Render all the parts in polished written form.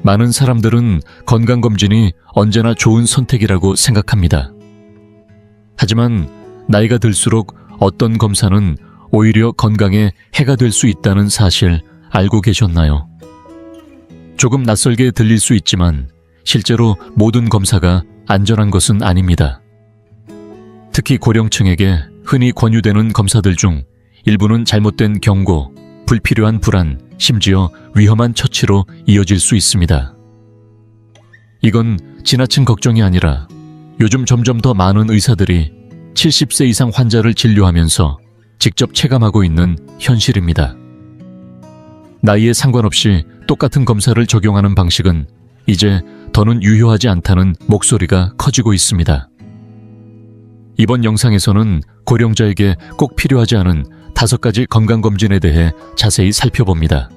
많은 사람들은 건강검진이 언제나 좋은 선택이라고 생각합니다. 하지만 나이가 들수록 어떤 검사는 오히려 건강에 해가 될 수 있다는 사실 알고 계셨나요? 조금 낯설게 들릴 수 있지만 실제로 모든 검사가 안전한 것은 아닙니다. 특히 고령층에게 흔히 권유되는 검사들 중 일부는 잘못된 경고, 불필요한 불안, 심지어 위험한 처치로 이어질 수 있습니다. 이건 지나친 걱정이 아니라 요즘 점점 더 많은 의사들이 70세 이상 환자를 진료하면서 직접 체감하고 있는 현실입니다. 나이에 상관없이 똑같은 검사를 적용하는 방식은 이제 더는 유효하지 않다는 목소리가 커지고 있습니다. 이번 영상에서는 고령자에게 꼭 필요하지 않은 5가지 건강검진에 대해 자세히 살펴봅니다.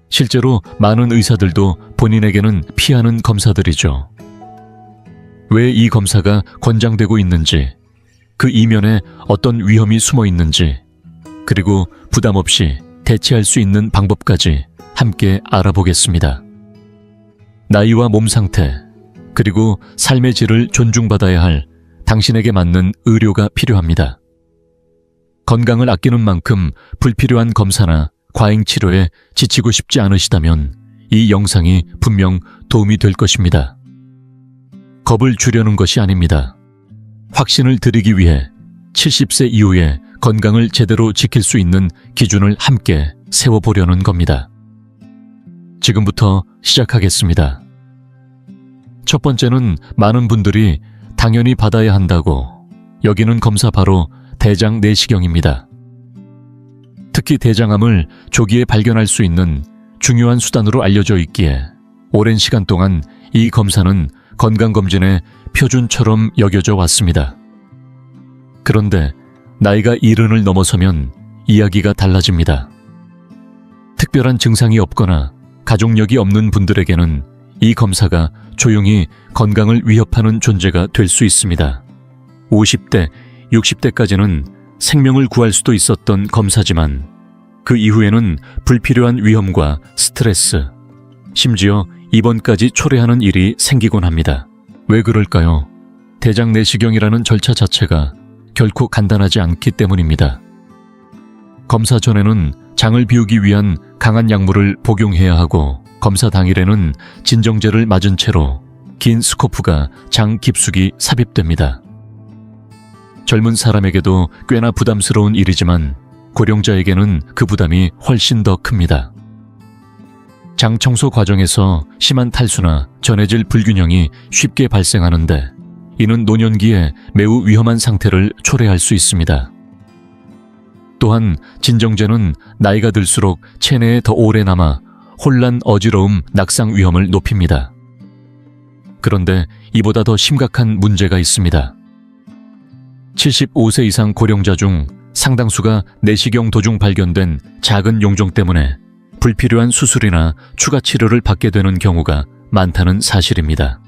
실제로 많은 의사들도 본인에게는 피하는 검사들이죠. 왜 이 검사가 권장되고 있는지, 그 이면에 어떤 위험이 숨어 있는지, 그리고 부담 없이 대체할 수 있는 방법까지 함께 알아보겠습니다. 나이와 몸 상태, 그리고 삶의 질을 존중받아야 할 당신에게 맞는 의료가 필요합니다. 건강을 아끼는 만큼 불필요한 검사나 과잉 치료에 지치고 싶지 않으시다면 이 영상이 분명 도움이 될 것입니다. 겁을 주려는 것이 아닙니다. 확신을 드리기 위해 70세 이후에 건강을 제대로 지킬 수 있는 기준을 함께 세워보려는 겁니다. 지금부터 시작하겠습니다. 첫 번째는 많은 분들이 당연히 받아야 한다고 여기는 검사 바로 대장 내시경입니다. 특히 대장암을 조기에 발견할 수 있는 중요한 수단으로 알려져 있기에 오랜 시간 동안 이 검사는 건강검진의 표준처럼 여겨져 왔습니다. 그런데 나이가 70을 넘어서면 이야기가 달라집니다. 특별한 증상이 없거나 가족력이 없는 분들에게는 이 검사가 조용히 건강을 위협하는 존재가 될 수 있습니다. 50대, 60대까지는 생명을 구할 수도 있었던 검사지만 그 이후에는 불필요한 위험과 스트레스, 심지어 입원까지 초래하는 일이 생기곤 합니다. 왜 그럴까요? 대장 내시경이라는 절차 자체가 결코 간단하지 않기 때문입니다. 검사 전에는 장을 비우기 위한 강한 약물을 복용해야 하고 검사 당일에는 진정제를 맞은 채로 긴 스코프가 장 깊숙이 삽입됩니다. 젊은 사람에게도 꽤나 부담스러운 일이지만 고령자에게는 그 부담이 훨씬 더 큽니다. 장 청소 과정에서 심한 탈수나 전해질 불균형이 쉽게 발생하는데 이는 노년기에 매우 위험한 상태를 초래할 수 있습니다. 또한 진정제는 나이가 들수록 체내에 더 오래 남아 혼란, 어지러움, 낙상 위험을 높입니다. 그런데 이보다 더 심각한 문제가 있습니다. 75세 이상 고령자 중 상당수가 내시경 도중 발견된 작은 용종 때문에 불필요한 수술이나 추가 치료를 받게 되는 경우가 많다는 사실입니다.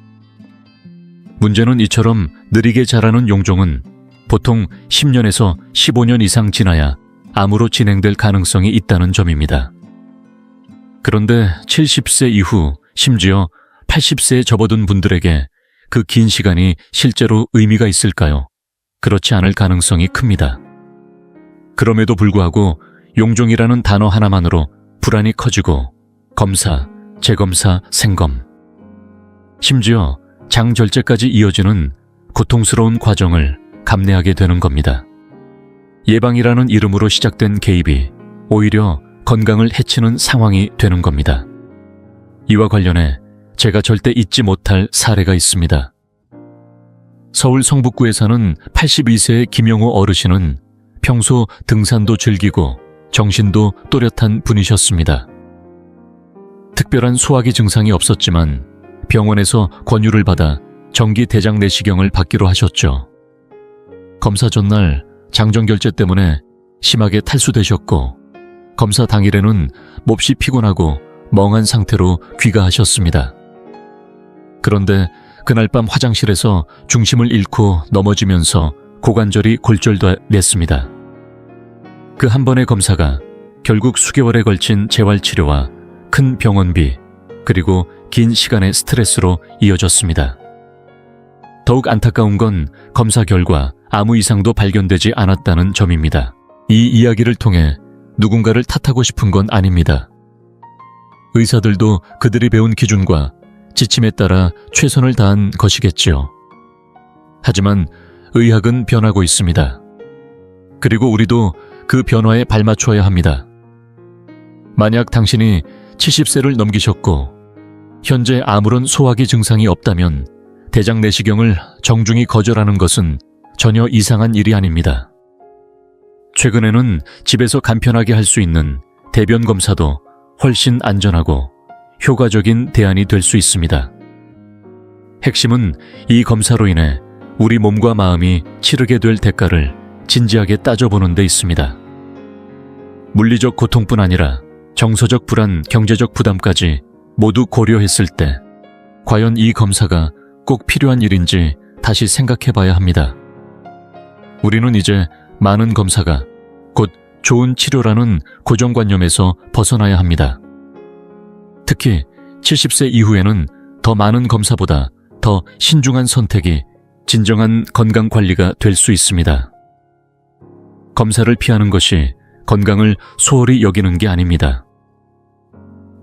문제는 이처럼 느리게 자라는 용종은 보통 10년에서 15년 이상 지나야 암으로 진행될 가능성이 있다는 점입니다. 그런데 70세 이후, 심지어 80세에 접어든 분들에게 그 긴 시간이 실제로 의미가 있을까요? 그렇지 않을 가능성이 큽니다. 그럼에도 불구하고 용종이라는 단어 하나만으로 불안이 커지고 검사, 재검사, 생검, 심지어 장절제까지 이어지는 고통스러운 과정을 감내하게 되는 겁니다. 예방이라는 이름으로 시작된 개입이 오히려 건강을 해치는 상황이 되는 겁니다. 이와 관련해 제가 절대 잊지 못할 사례가 있습니다. 서울 성북구에 사는 82세의 김영호 어르신은 평소 등산도 즐기고 정신도 또렷한 분이셨습니다. 특별한 소화기 증상이 없었지만 병원에서 권유를 받아 정기 대장 내시경을 받기로 하셨죠. 검사 전날 장정결제 때문에 심하게 탈수되셨고 검사 당일에는 몹시 피곤하고 멍한 상태로 귀가하셨습니다. 그런데 그날 밤 화장실에서 중심을 잃고 넘어지면서 고관절이 골절됐습니다. 그 한 번의 검사가 결국 수개월에 걸친 재활치료와 큰 병원비, 그리고 긴 시간의 스트레스로 이어졌습니다. 더욱 안타까운 건 검사 결과 아무 이상도 발견되지 않았다는 점입니다. 이 이야기를 통해 누군가를 탓하고 싶은 건 아닙니다. 의사들도 그들이 배운 기준과 지침에 따라 최선을 다한 것이겠지요. 하지만 의학은 변하고 있습니다. 그리고 우리도 그 변화에 발맞춰야 합니다. 만약 당신이 70세를 넘기셨고 현재 아무런 소화기 증상이 없다면 대장 내시경을 정중히 거절하는 것은 전혀 이상한 일이 아닙니다. 최근에는 집에서 간편하게 할 수 있는 대변 검사도 훨씬 안전하고 효과적인 대안이 될 수 있습니다. 핵심은 이 검사로 인해 우리 몸과 마음이 치르게 될 대가를 진지하게 따져보는 데 있습니다. 물리적 고통뿐 아니라 정서적 불안, 경제적 부담까지 모두 고려했을 때 과연 이 검사가 꼭 필요한 일인지 다시 생각해 봐야 합니다. 우리는 이제 많은 검사가 곧 좋은 치료라는 고정관념에서 벗어나야 합니다. 특히 70세 이후에는 더 많은 검사보다 더 신중한 선택이 진정한 건강관리가 될 수 있습니다. 검사를 피하는 것이 건강을 소홀히 여기는 게 아닙니다.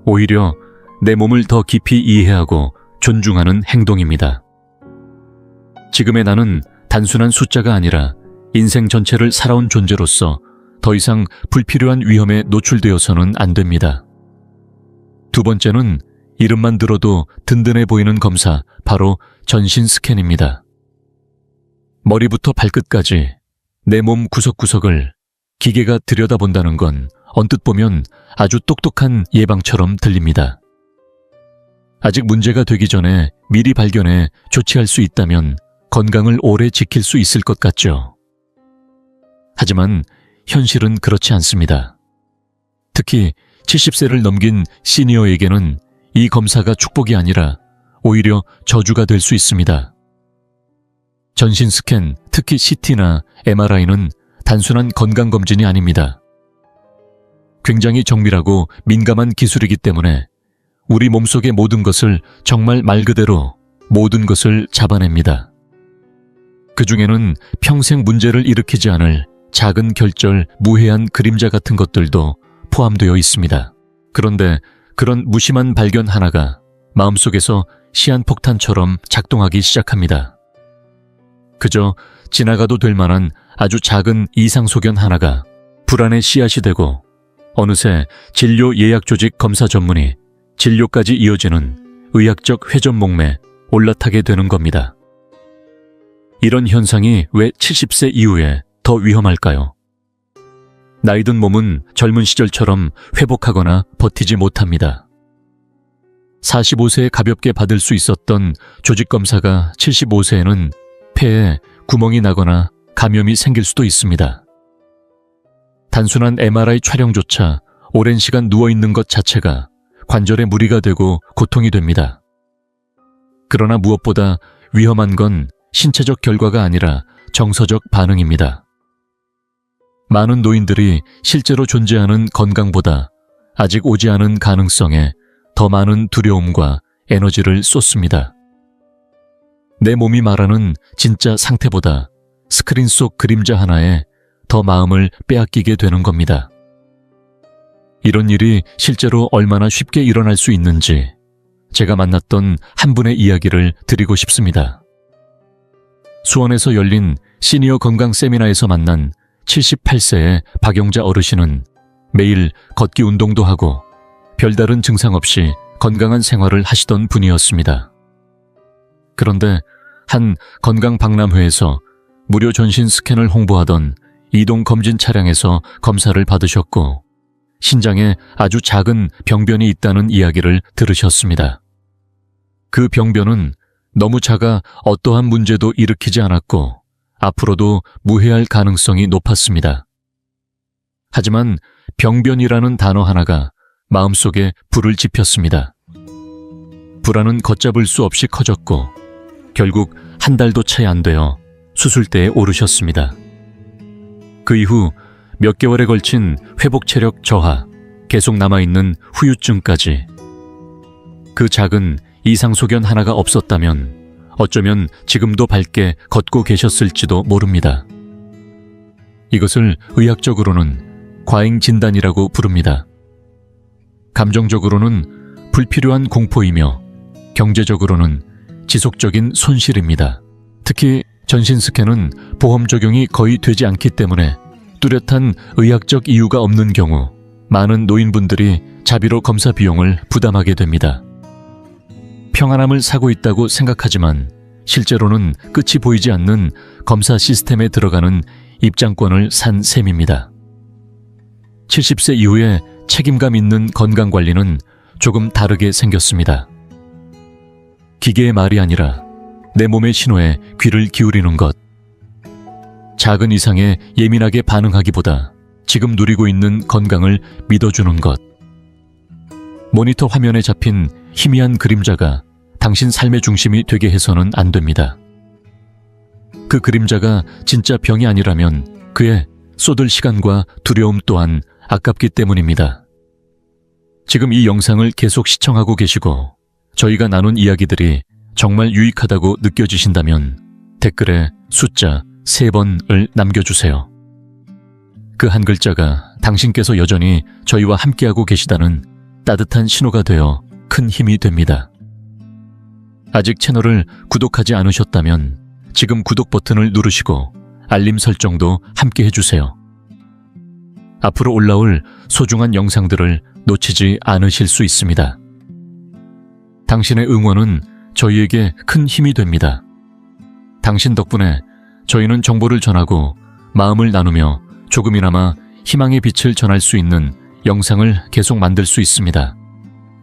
오히려 내 몸을 더 깊이 이해하고 존중하는 행동입니다. 지금의 나는 단순한 숫자가 아니라 인생 전체를 살아온 존재로서 더 이상 불필요한 위험에 노출되어서는 안 됩니다. 두 번째는 이름만 들어도 든든해 보이는 검사, 바로 전신 스캔입니다. 머리부터 발끝까지 내 몸 구석구석을 기계가 들여다본다는 건 언뜻 보면 아주 똑똑한 예방처럼 들립니다. 아직 문제가 되기 전에 미리 발견해 조치할 수 있다면 건강을 오래 지킬 수 있을 것 같죠. 하지만 현실은 그렇지 않습니다. 특히 70세를 넘긴 시니어에게는 이 검사가 축복이 아니라 오히려 저주가 될 수 있습니다. 전신 스캔, 특히 CT나 MRI는 단순한 건강검진이 아닙니다. 굉장히 정밀하고 민감한 기술이기 때문에 우리 몸속의 모든 것을 정말 말 그대로 모든 것을 잡아냅니다. 그 중에는 평생 문제를 일으키지 않을 작은 결절, 무해한 그림자 같은 것들도 포함되어 있습니다. 그런데 그런 무심한 발견 하나가 마음속에서 시한폭탄처럼 작동하기 시작합니다. 그저 지나가도 될 만한 아주 작은 이상소견 하나가 불안의 씨앗이 되고 어느새 진료 예약 조직 검사 전문이 진료까지 이어지는 의학적 회전목매에 올라타게 되는 겁니다. 이런 현상이 왜 70세 이후에 더 위험할까요? 나이 든 몸은 젊은 시절처럼 회복하거나 버티지 못합니다. 45세에 가볍게 받을 수 있었던 조직검사가 75세에는 폐에 구멍이 나거나 감염이 생길 수도 있습니다. 단순한 MRI 촬영조차 오랜 시간 누워있는 것 자체가 관절에 무리가 되고 고통이 됩니다. 그러나 무엇보다 위험한 건 신체적 결과가 아니라 정서적 반응입니다. 많은 노인들이 실제로 존재하는 건강보다 아직 오지 않은 가능성에 더 많은 두려움과 에너지를 쏟습니다. 내 몸이 말하는 진짜 상태보다 스크린 속 그림자 하나에 더 마음을 빼앗기게 되는 겁니다. 이런 일이 실제로 얼마나 쉽게 일어날 수 있는지 제가 만났던 한 분의 이야기를 드리고 싶습니다. 수원에서 열린 시니어 건강 세미나에서 만난 78세의 박영자 어르신은 매일 걷기 운동도 하고 별다른 증상 없이 건강한 생활을 하시던 분이었습니다. 그런데 한 건강박람회에서 무료 전신 스캔을 홍보하던 이동 검진 차량에서 검사를 받으셨고 신장에 아주 작은 병변이 있다는 이야기를 들으셨습니다. 그 병변은 너무 작아 어떠한 문제도 일으키지 않았고 앞으로도 무해할 가능성이 높았습니다. 하지만 병변이라는 단어 하나가 마음속에 불을 지폈습니다. 불안은 걷잡을 수 없이 커졌고 결국 한 달도 채 안 되어 수술대에 오르셨습니다. 그 이후 몇 개월에 걸친 회복 체력 저하, 계속 남아있는 후유증까지 그 작은 이상 소견 하나가 없었다면 어쩌면 지금도 밝게 걷고 계셨을지도 모릅니다. 이것을 의학적으로는 과잉 진단이라고 부릅니다. 감정적으로는 불필요한 공포이며 경제적으로는 지속적인 손실입니다. 특히 전신 스캔은 보험 적용이 거의 되지 않기 때문에 뚜렷한 의학적 이유가 없는 경우 많은 노인분들이 자비로 검사 비용을 부담하게 됩니다. 평안함을 사고 있다고 생각하지만 실제로는 끝이 보이지 않는 검사 시스템에 들어가는 입장권을 산 셈입니다. 70세 이후에 책임감 있는 건강관리는 조금 다르게 생겼습니다. 기계의 말이 아니라 내 몸의 신호에 귀를 기울이는 것. 작은 이상에 예민하게 반응하기보다 지금 누리고 있는 건강을 믿어주는 것. 모니터 화면에 잡힌 희미한 그림자가 당신 삶의 중심이 되게 해서는 안 됩니다. 그 그림자가 진짜 병이 아니라면 그에 쏟을 시간과 두려움 또한 아깝기 때문입니다. 지금 이 영상을 계속 시청하고 계시고 저희가 나눈 이야기들이 정말 유익하다고 느껴지신다면 댓글에 숫자 3번을 남겨주세요. 그 한 글자가 당신께서 여전히 저희와 함께하고 계시다는 따뜻한 신호가 되어 큰 힘이 됩니다. 아직 채널을 구독하지 않으셨다면 지금 구독 버튼을 누르시고 알림 설정도 함께 해주세요. 앞으로 올라올 소중한 영상들을 놓치지 않으실 수 있습니다. 당신의 응원은 저희에게 큰 힘이 됩니다. 당신 덕분에 저희는 정보를 전하고 마음을 나누며 조금이나마 희망의 빛을 전할 수 있는 영상을 계속 만들 수 있습니다.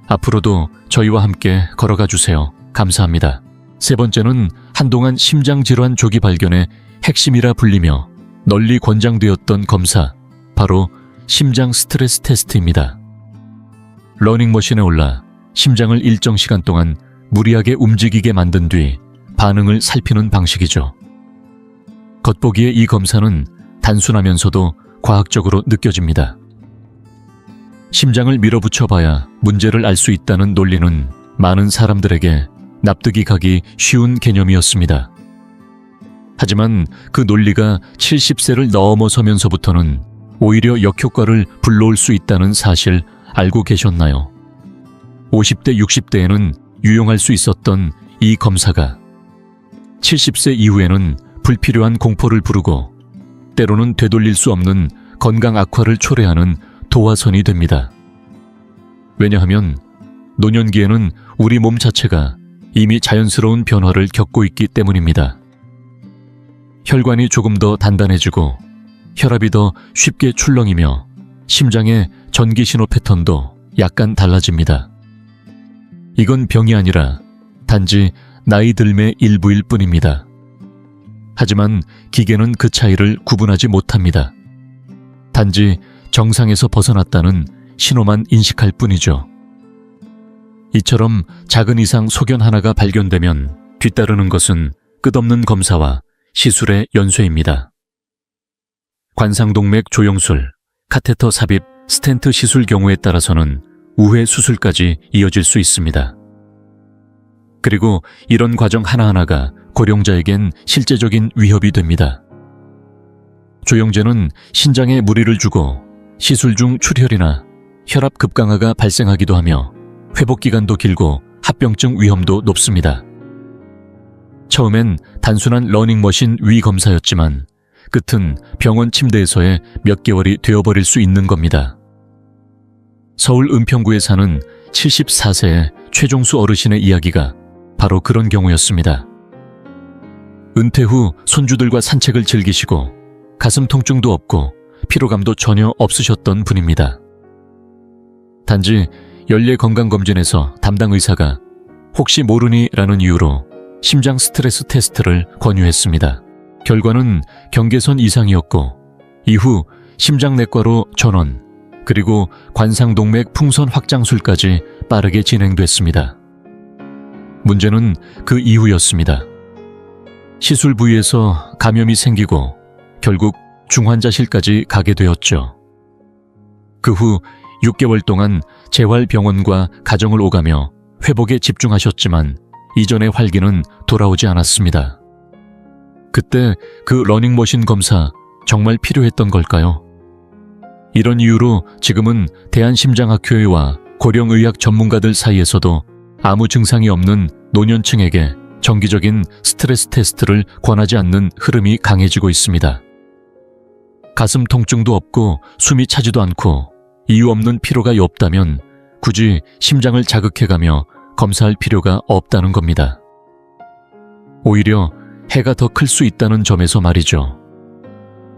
앞으로도 저희와 함께 걸어가 주세요. 감사합니다. 세 번째는 한동안 심장질환 조기 발견의 핵심이라 불리며 널리 권장되었던 검사, 바로 심장 스트레스 테스트입니다. 러닝머신에 올라 심장을 일정 시간 동안 무리하게 움직이게 만든 뒤 반응을 살피는 방식이죠. 겉보기에 이 검사는 단순하면서도 과학적으로 느껴집니다. 심장을 밀어붙여 봐야 문제를 알 수 있다는 논리는 많은 사람들에게 납득이 가기 쉬운 개념이었습니다. 하지만 그 논리가 70세를 넘어서면서부터는 오히려 역효과를 불러올 수 있다는 사실 알고 계셨나요? 50대, 60대에는 유용할 수 있었던 이 검사가 70세 이후에는 불필요한 공포를 부르고 때로는 되돌릴 수 없는 건강 악화를 초래하는 도화선이 됩니다. 왜냐하면 노년기에는 우리 몸 자체가 이미 자연스러운 변화를 겪고 있기 때문입니다. 혈관이 조금 더 단단해지고 혈압이 더 쉽게 출렁이며 심장의 전기 신호 패턴도 약간 달라집니다. 이건 병이 아니라 단지 나이 들매 일부일 뿐입니다. 하지만 기계는 그 차이를 구분하지 못합니다. 단지 정상에서 벗어났다는 신호만 인식할 뿐이죠. 이처럼 작은 이상 소견 하나가 발견되면 뒤따르는 것은 끝없는 검사와 시술의 연쇄입니다. 관상동맥 조영술, 카테터 삽입, 스텐트 시술 경우에 따라서는 우회 수술까지 이어질 수 있습니다. 그리고 이런 과정 하나하나가 고령자에겐 실제적인 위협이 됩니다. 조영제는 신장에 무리를 주고 시술 중 출혈이나 혈압 급강하가 발생하기도 하며 회복기간도 길고 합병증 위험도 높습니다. 처음엔 단순한 러닝머신 위 검사였지만 끝은 병원 침대에서의 몇 개월이 되어버릴 수 있는 겁니다. 서울 은평구에 사는 74세의 최종수 어르신의 이야기가 바로 그런 경우였습니다. 은퇴 후 손주들과 산책을 즐기시고 가슴 통증도 없고 피로감도 전혀 없으셨던 분입니다. 단지 연례건강검진에서 담당 의사가 혹시 모르니라는 이유로 심장 스트레스 테스트를 권유했습니다. 결과는 경계선 이상이었고 이후 심장내과로 전원, 그리고 관상동맥 풍선 확장술까지 빠르게 진행됐습니다. 문제는 그 이후였습니다. 시술 부위에서 감염이 생기고 결국 중환자실까지 가게 되었죠. 그 후 6개월 동안 재활병원과 가정을 오가며 회복에 집중하셨지만 이전의 활기는 돌아오지 않았습니다. 그때 그 러닝머신 검사 정말 필요했던 걸까요? 이런 이유로 지금은 대한심장학회와 고령의학 전문가들 사이에서도 아무 증상이 없는 노년층에게 정기적인 스트레스 테스트를 권하지 않는 흐름이 강해지고 있습니다. 가슴 통증도 없고 숨이 차지도 않고 이유 없는 피로가 없다면 굳이 심장을 자극해가며 검사할 필요가 없다는 겁니다. 오히려 해가 더 클 수 있다는 점에서 말이죠.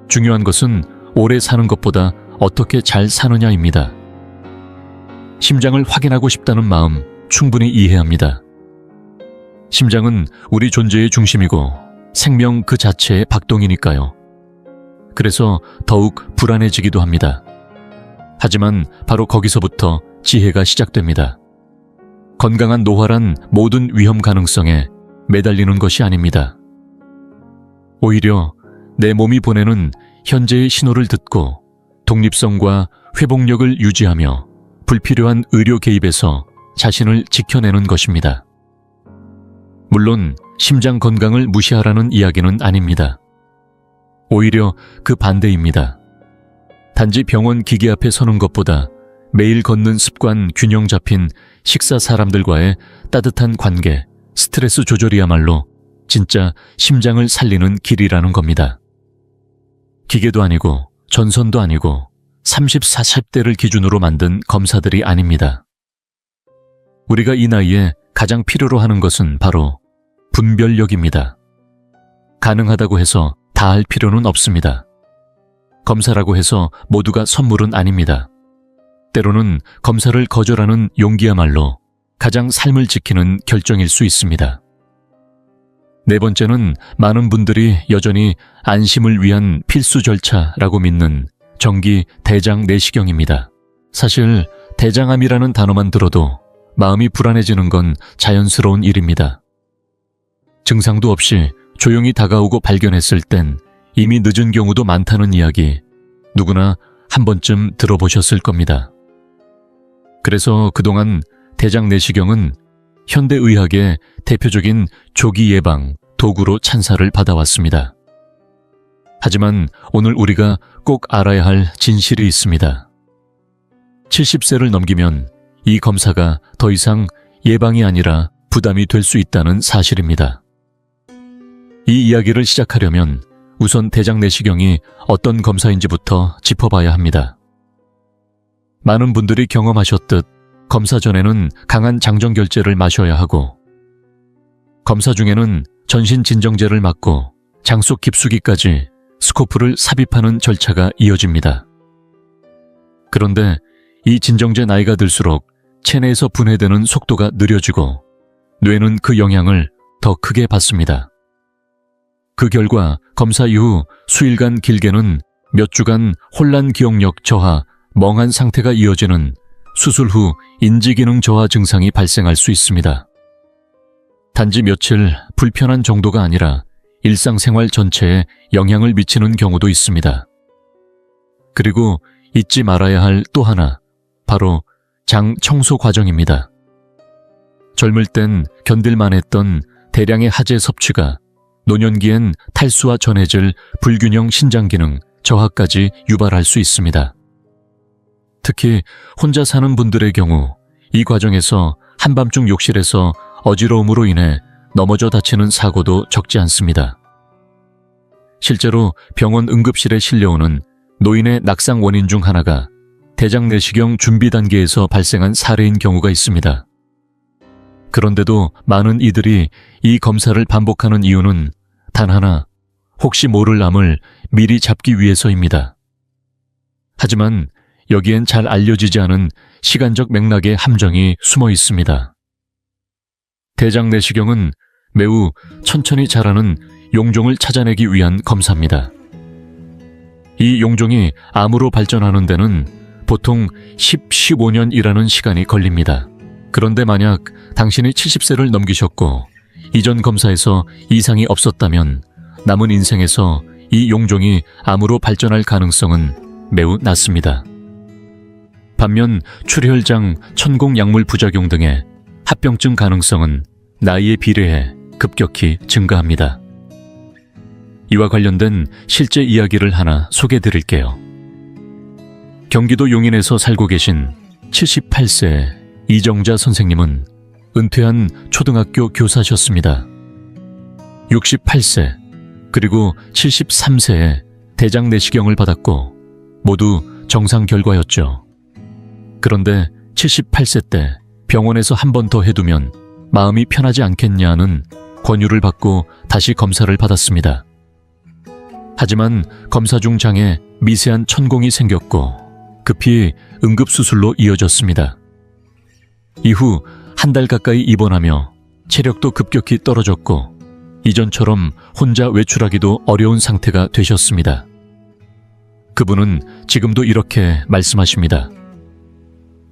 중요한 것은 오래 사는 것보다 어떻게 잘 사느냐입니다. 심장을 확인하고 싶다는 마음 충분히 이해합니다. 심장은 우리 존재의 중심이고 생명 그 자체의 박동이니까요. 그래서 더욱 불안해지기도 합니다. 하지만 바로 거기서부터 지혜가 시작됩니다. 건강한 노화란 모든 위험 가능성에 매달리는 것이 아닙니다. 오히려 내 몸이 보내는 현재의 신호를 듣고 독립성과 회복력을 유지하며 불필요한 의료 개입에서 자신을 지켜내는 것입니다. 물론 심장 건강을 무시하라는 이야기는 아닙니다. 오히려 그 반대입니다. 단지 병원 기계 앞에 서는 것보다 매일 걷는 습관 균형 잡힌 식사 사람들과의 따뜻한 관계, 스트레스 조절이야말로 진짜 심장을 살리는 길이라는 겁니다. 기계도 아니고 전선도 아니고 30, 40대를 기준으로 만든 검사들이 아닙니다. 우리가 이 나이에 가장 필요로 하는 것은 바로 분별력입니다. 가능하다고 해서 다 할 필요는 없습니다. 검사라고 해서 모두가 선물은 아닙니다. 때로는 검사를 거절하는 용기야말로 가장 삶을 지키는 결정일 수 있습니다. 네 번째는 많은 분들이 여전히 안심을 위한 필수 절차라고 믿는 정기 대장 내시경입니다. 사실 대장암이라는 단어만 들어도 마음이 불안해지는 건 자연스러운 일입니다. 증상도 없이 조용히 다가오고 발견했을 땐 이미 늦은 경우도 많다는 이야기 누구나 한 번쯤 들어보셨을 겁니다. 그래서 그동안 대장 내시경은 현대의학의 대표적인 조기 예방 도구로 찬사를 받아왔습니다. 하지만 오늘 우리가 꼭 알아야 할 진실이 있습니다. 70세를 넘기면 이 검사가 더 이상 예방이 아니라 부담이 될 수 있다는 사실입니다. 이 이야기를 시작하려면 우선 대장 내시경이 어떤 검사인지부터 짚어봐야 합니다. 많은 분들이 경험하셨듯 검사 전에는 강한 장정결제를 마셔야 하고 검사 중에는 전신 진정제를 맞고 장속 깊숙이까지 스코프를 삽입하는 절차가 이어집니다. 그런데 이 진정제 나이가 들수록 체내에서 분해되는 속도가 느려지고 뇌는 그 영향을 더 크게 받습니다. 그 결과 검사 이후 수일간 길게는 몇 주간 혼란 기억력 저하, 멍한 상태가 이어지는 수술 후 인지기능 저하 증상이 발생할 수 있습니다. 단지 며칠 불편한 정도가 아니라 일상생활 전체에 영향을 미치는 경우도 있습니다. 그리고 잊지 말아야 할 또 하나, 바로 장 청소 과정입니다. 젊을 땐 견딜만 했던 대량의 하재 섭취가 노년기엔 탈수와 전해질 불균형 신장기능 저하까지 유발할 수 있습니다. 특히 혼자 사는 분들의 경우 이 과정에서 한밤중 욕실에서 어지러움으로 인해 넘어져 다치는 사고도 적지 않습니다. 실제로 병원 응급실에 실려오는 노인의 낙상 원인 중 하나가 대장 내시경 준비 단계에서 발생한 사례인 경우가 있습니다. 그런데도 많은 이들이 이 검사를 반복하는 이유는 단 하나, 혹시 모를 암을 미리 잡기 위해서입니다. 하지만 여기엔 잘 알려지지 않은 시간적 맥락의 함정이 숨어 있습니다. 대장 내시경은 매우 천천히 자라는 용종을 찾아내기 위한 검사입니다. 이 용종이 암으로 발전하는 데는 보통 10, 15년이라는 시간이 걸립니다. 그런데 만약 당신이 70세를 넘기셨고 이전 검사에서 이상이 없었다면 남은 인생에서 이 용종이 암으로 발전할 가능성은 매우 낮습니다. 반면 출혈장, 천공약물 부작용 등의 합병증 가능성은 나이에 비례해 급격히 증가합니다. 이와 관련된 실제 이야기를 하나 소개해 드릴게요. 경기도 용인에서 살고 계신 78세 이정자 선생님은 은퇴한 초등학교 교사셨습니다. 68세 그리고 73세에 대장 내시경을 받았고 모두 정상 결과였죠. 그런데 78세 때 병원에서 한 번 더 해두면 마음이 편하지 않겠냐는 권유를 받고 다시 검사를 받았습니다. 하지만 검사 중 장에 미세한 천공이 생겼고 급히 응급수술로 이어졌습니다. 이후 한 달 가까이 입원하며 체력도 급격히 떨어졌고 이전처럼 혼자 외출하기도 어려운 상태가 되셨습니다. 그분은 지금도 이렇게 말씀하십니다.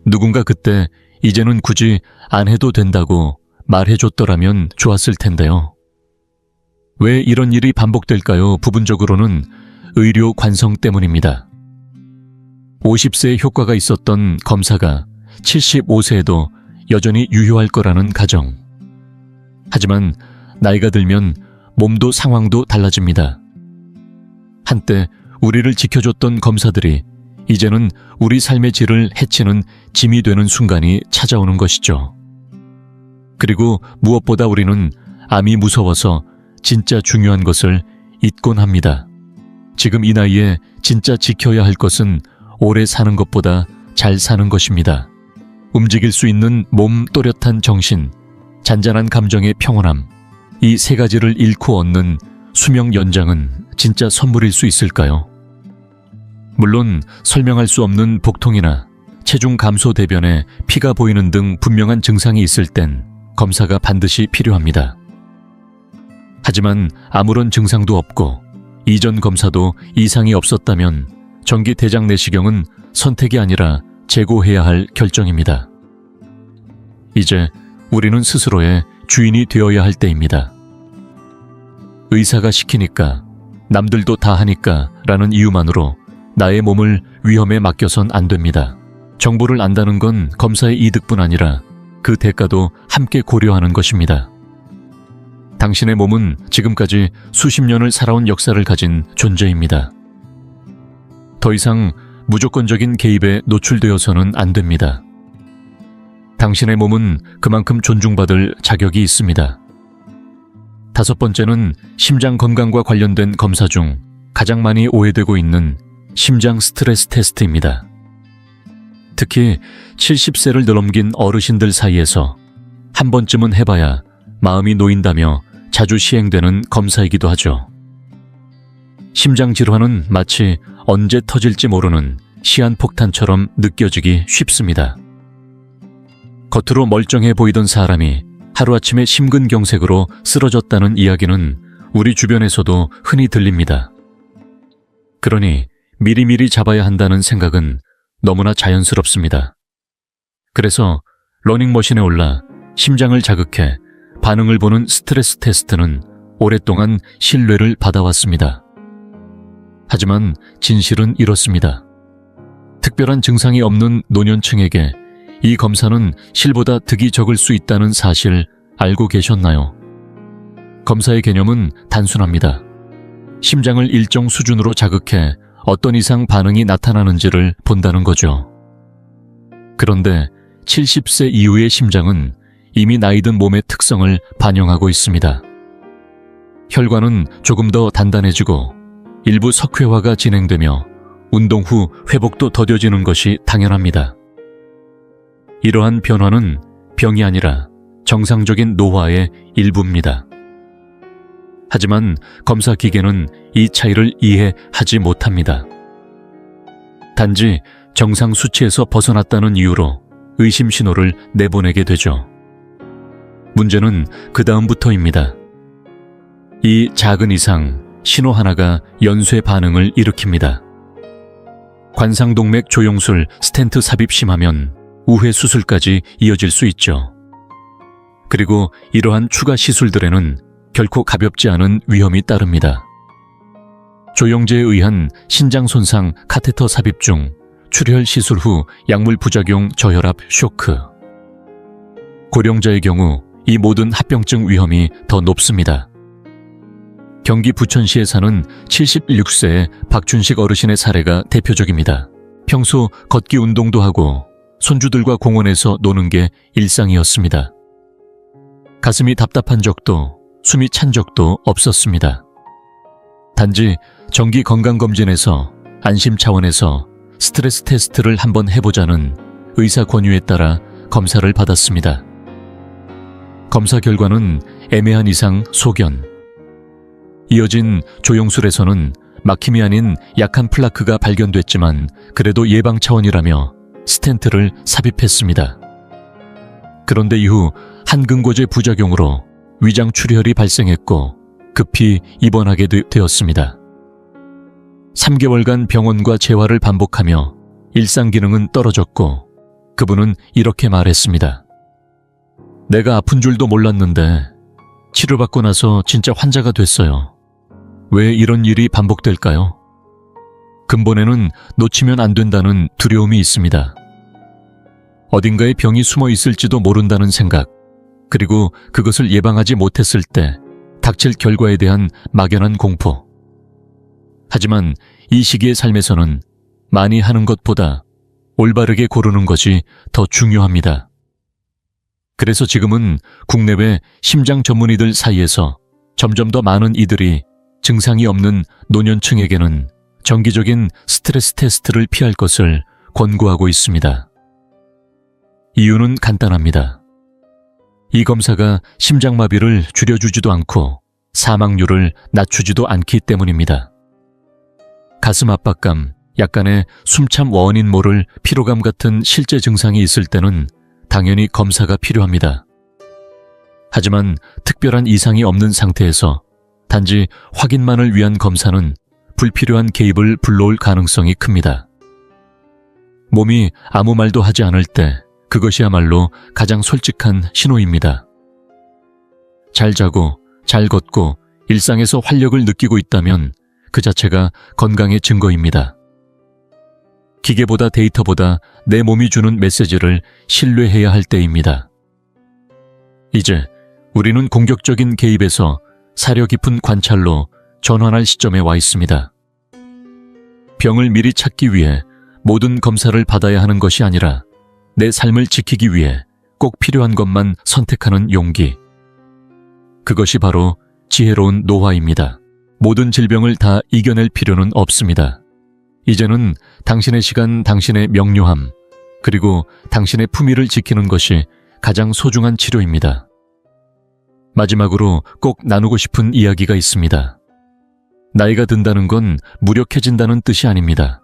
누군가 그때 이제는 굳이 안 해도 된다고 말해줬더라면 좋았을 텐데요. 왜 이런 일이 반복될까요? 부분적으로는 의료 관성 때문입니다. 50세에 효과가 있었던 검사가 75세에도 여전히 유효할 거라는 가정. 하지만 나이가 들면 몸도 상황도 달라집니다. 한때 우리를 지켜줬던 검사들이 이제는 우리 삶의 질을 해치는 짐이 되는 순간이 찾아오는 것이죠. 그리고 무엇보다 우리는 암이 무서워서 진짜 중요한 것을 잊곤 합니다. 지금 이 나이에 진짜 지켜야 할 것은 오래 사는 것보다 잘 사는 것입니다. 움직일 수 있는 몸, 또렷한 정신, 잔잔한 감정의 평온함, 이 세 가지를 잃고 얻는 수명 연장은 진짜 선물일 수 있을까요? 물론 설명할 수 없는 복통이나 체중 감소 대변에 피가 보이는 등 분명한 증상이 있을 땐 검사가 반드시 필요합니다. 하지만 아무런 증상도 없고 이전 검사도 이상이 없었다면 정기 대장 내시경은 선택이 아니라 재고해야 할 결정입니다. 이제 우리는 스스로의 주인이 되어야 할 때입니다. 의사가 시키니까, 남들도 다 하니까 라는 이유만으로 나의 몸을 위험에 맡겨선 안 됩니다. 정보를 안다는 건 검사의 이득뿐 아니라 그 대가도 함께 고려하는 것입니다. 당신의 몸은 지금까지 수십 년을 살아온 역사를 가진 존재입니다. 더 이상 무조건적인 개입에 노출되어서는 안 됩니다. 당신의 몸은 그만큼 존중받을 자격이 있습니다. 5번째는 심장 건강과 관련된 검사 중 가장 많이 오해되고 있는 심장 스트레스 테스트입니다. 특히 70세를 넘긴 어르신들 사이에서 한 번쯤은 해봐야 마음이 놓인다며 자주 시행되는 검사이기도 하죠. 심장 질환은 마치 언제 터질지 모르는 시한폭탄처럼 느껴지기 쉽습니다. 겉으로 멀쩡해 보이던 사람이 하루아침에 심근경색으로 쓰러졌다는 이야기는 우리 주변에서도 흔히 들립니다. 그러니 미리미리 잡아야 한다는 생각은 너무나 자연스럽습니다. 그래서 러닝머신에 올라 심장을 자극해 반응을 보는 스트레스 테스트는 오랫동안 신뢰를 받아왔습니다. 하지만 진실은 이렇습니다. 특별한 증상이 없는 노년층에게 이 검사는 실보다 득이 적을 수 있다는 사실 알고 계셨나요? 검사의 개념은 단순합니다. 심장을 일정 수준으로 자극해 어떤 이상 반응이 나타나는지를 본다는 거죠. 그런데 70세 이후의 심장은 이미 나이든 몸의 특성을 반영하고 있습니다. 혈관은 조금 더 단단해지고 일부 석회화가 진행되며 운동 후 회복도 더뎌지는 것이 당연합니다. 이러한 변화는 병이 아니라 정상적인 노화의 일부입니다. 하지만 검사 기계는 이 차이를 이해하지 못합니다. 단지 정상 수치에서 벗어났다는 이유로 의심 신호를 내보내게 되죠. 문제는 그 다음부터입니다. 이 작은 이상, 신호 하나가 연쇄 반응을 일으킵니다. 관상동맥 조영술, 스텐트 삽입 심하면 우회 수술까지 이어질 수 있죠. 그리고 이러한 추가 시술들에는 결코 가볍지 않은 위험이 따릅니다. 조영제에 의한 신장 손상 카테터 삽입 중 출혈 시술 후 약물 부작용 저혈압 쇼크, 고령자의 경우 이 모든 합병증 위험이 더 높습니다. 경기 부천시에 사는 76세의 박춘식 어르신의 사례가 대표적입니다. 평소 걷기 운동도 하고 손주들과 공원에서 노는 게 일상이었습니다. 가슴이 답답한 적도 숨이 찬 적도 없었습니다. 단지 정기 건강검진에서 안심 차원에서 스트레스 테스트를 한번 해보자는 의사 권유에 따라 검사를 받았습니다. 검사 결과는 애매한 이상 소견. 이어진 조영술에서는 막힘이 아닌 약한 플라크가 발견됐지만 그래도 예방 차원이라며 스텐트를 삽입했습니다. 그런데 이후 한근고제 부작용으로 위장 출혈이 발생했고 급히 입원하게 되었습니다. 3개월간 병원과 재활을 반복하며 일상 기능은 떨어졌고 그분은 이렇게 말했습니다. 내가 아픈 줄도 몰랐는데 치료받고 나서 진짜 환자가 됐어요. 왜 이런 일이 반복될까요? 근본에는 놓치면 안 된다는 두려움이 있습니다. 어딘가에 병이 숨어 있을지도 모른다는 생각, 그리고 그것을 예방하지 못했을 때 닥칠 결과에 대한 막연한 공포. 하지만 이 시기의 삶에서는 많이 하는 것보다 올바르게 고르는 것이 더 중요합니다. 그래서 지금은 국내외 심장 전문의들 사이에서 점점 더 많은 이들이 증상이 없는 노년층에게는 정기적인 스트레스 테스트를 피할 것을 권고하고 있습니다. 이유는 간단합니다. 이 검사가 심장마비를 줄여주지도 않고 사망률을 낮추지도 않기 때문입니다. 가슴 압박감, 약간의 숨참 원인 모를 피로감 같은 실제 증상이 있을 때는 당연히 검사가 필요합니다. 하지만 특별한 이상이 없는 상태에서 단지 확인만을 위한 검사는 불필요한 개입을 불러올 가능성이 큽니다. 몸이 아무 말도 하지 않을 때 그것이야말로 가장 솔직한 신호입니다. 잘 자고, 잘 걷고, 일상에서 활력을 느끼고 있다면 그 자체가 건강의 증거입니다. 기계보다 데이터보다 내 몸이 주는 메시지를 신뢰해야 할 때입니다. 이제 우리는 공격적인 개입에서 사려 깊은 관찰로 전환할 시점에 와 있습니다. 병을 미리 찾기 위해 모든 검사를 받아야 하는 것이 아니라 내 삶을 지키기 위해 꼭 필요한 것만 선택하는 용기. 그것이 바로 지혜로운 노화입니다. 모든 질병을 다 이겨낼 필요는 없습니다. 이제는 당신의 시간, 당신의 명료함, 그리고 당신의 품위를 지키는 것이 가장 소중한 치료입니다. 마지막으로 꼭 나누고 싶은 이야기가 있습니다. 나이가 든다는 건 무력해진다는 뜻이 아닙니다.